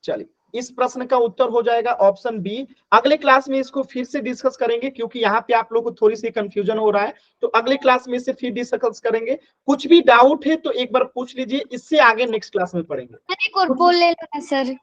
चलिए इस प्रश्न का उत्तर हो जाएगा ऑप्शन बी। अगले क्लास में इसको फिर से डिस्कस करेंगे, क्योंकि यहाँ पे आप लोग को थोड़ी सी कंफ्यूजन हो रहा है, तो अगले क्लास में इसे फिर डिस्कस करेंगे। कुछ भी डाउट है तो एक बार पूछ लीजिए, इससे आगे नेक्स्ट क्लास में पढ़ेंगे। एक और पोल ले लेना सर।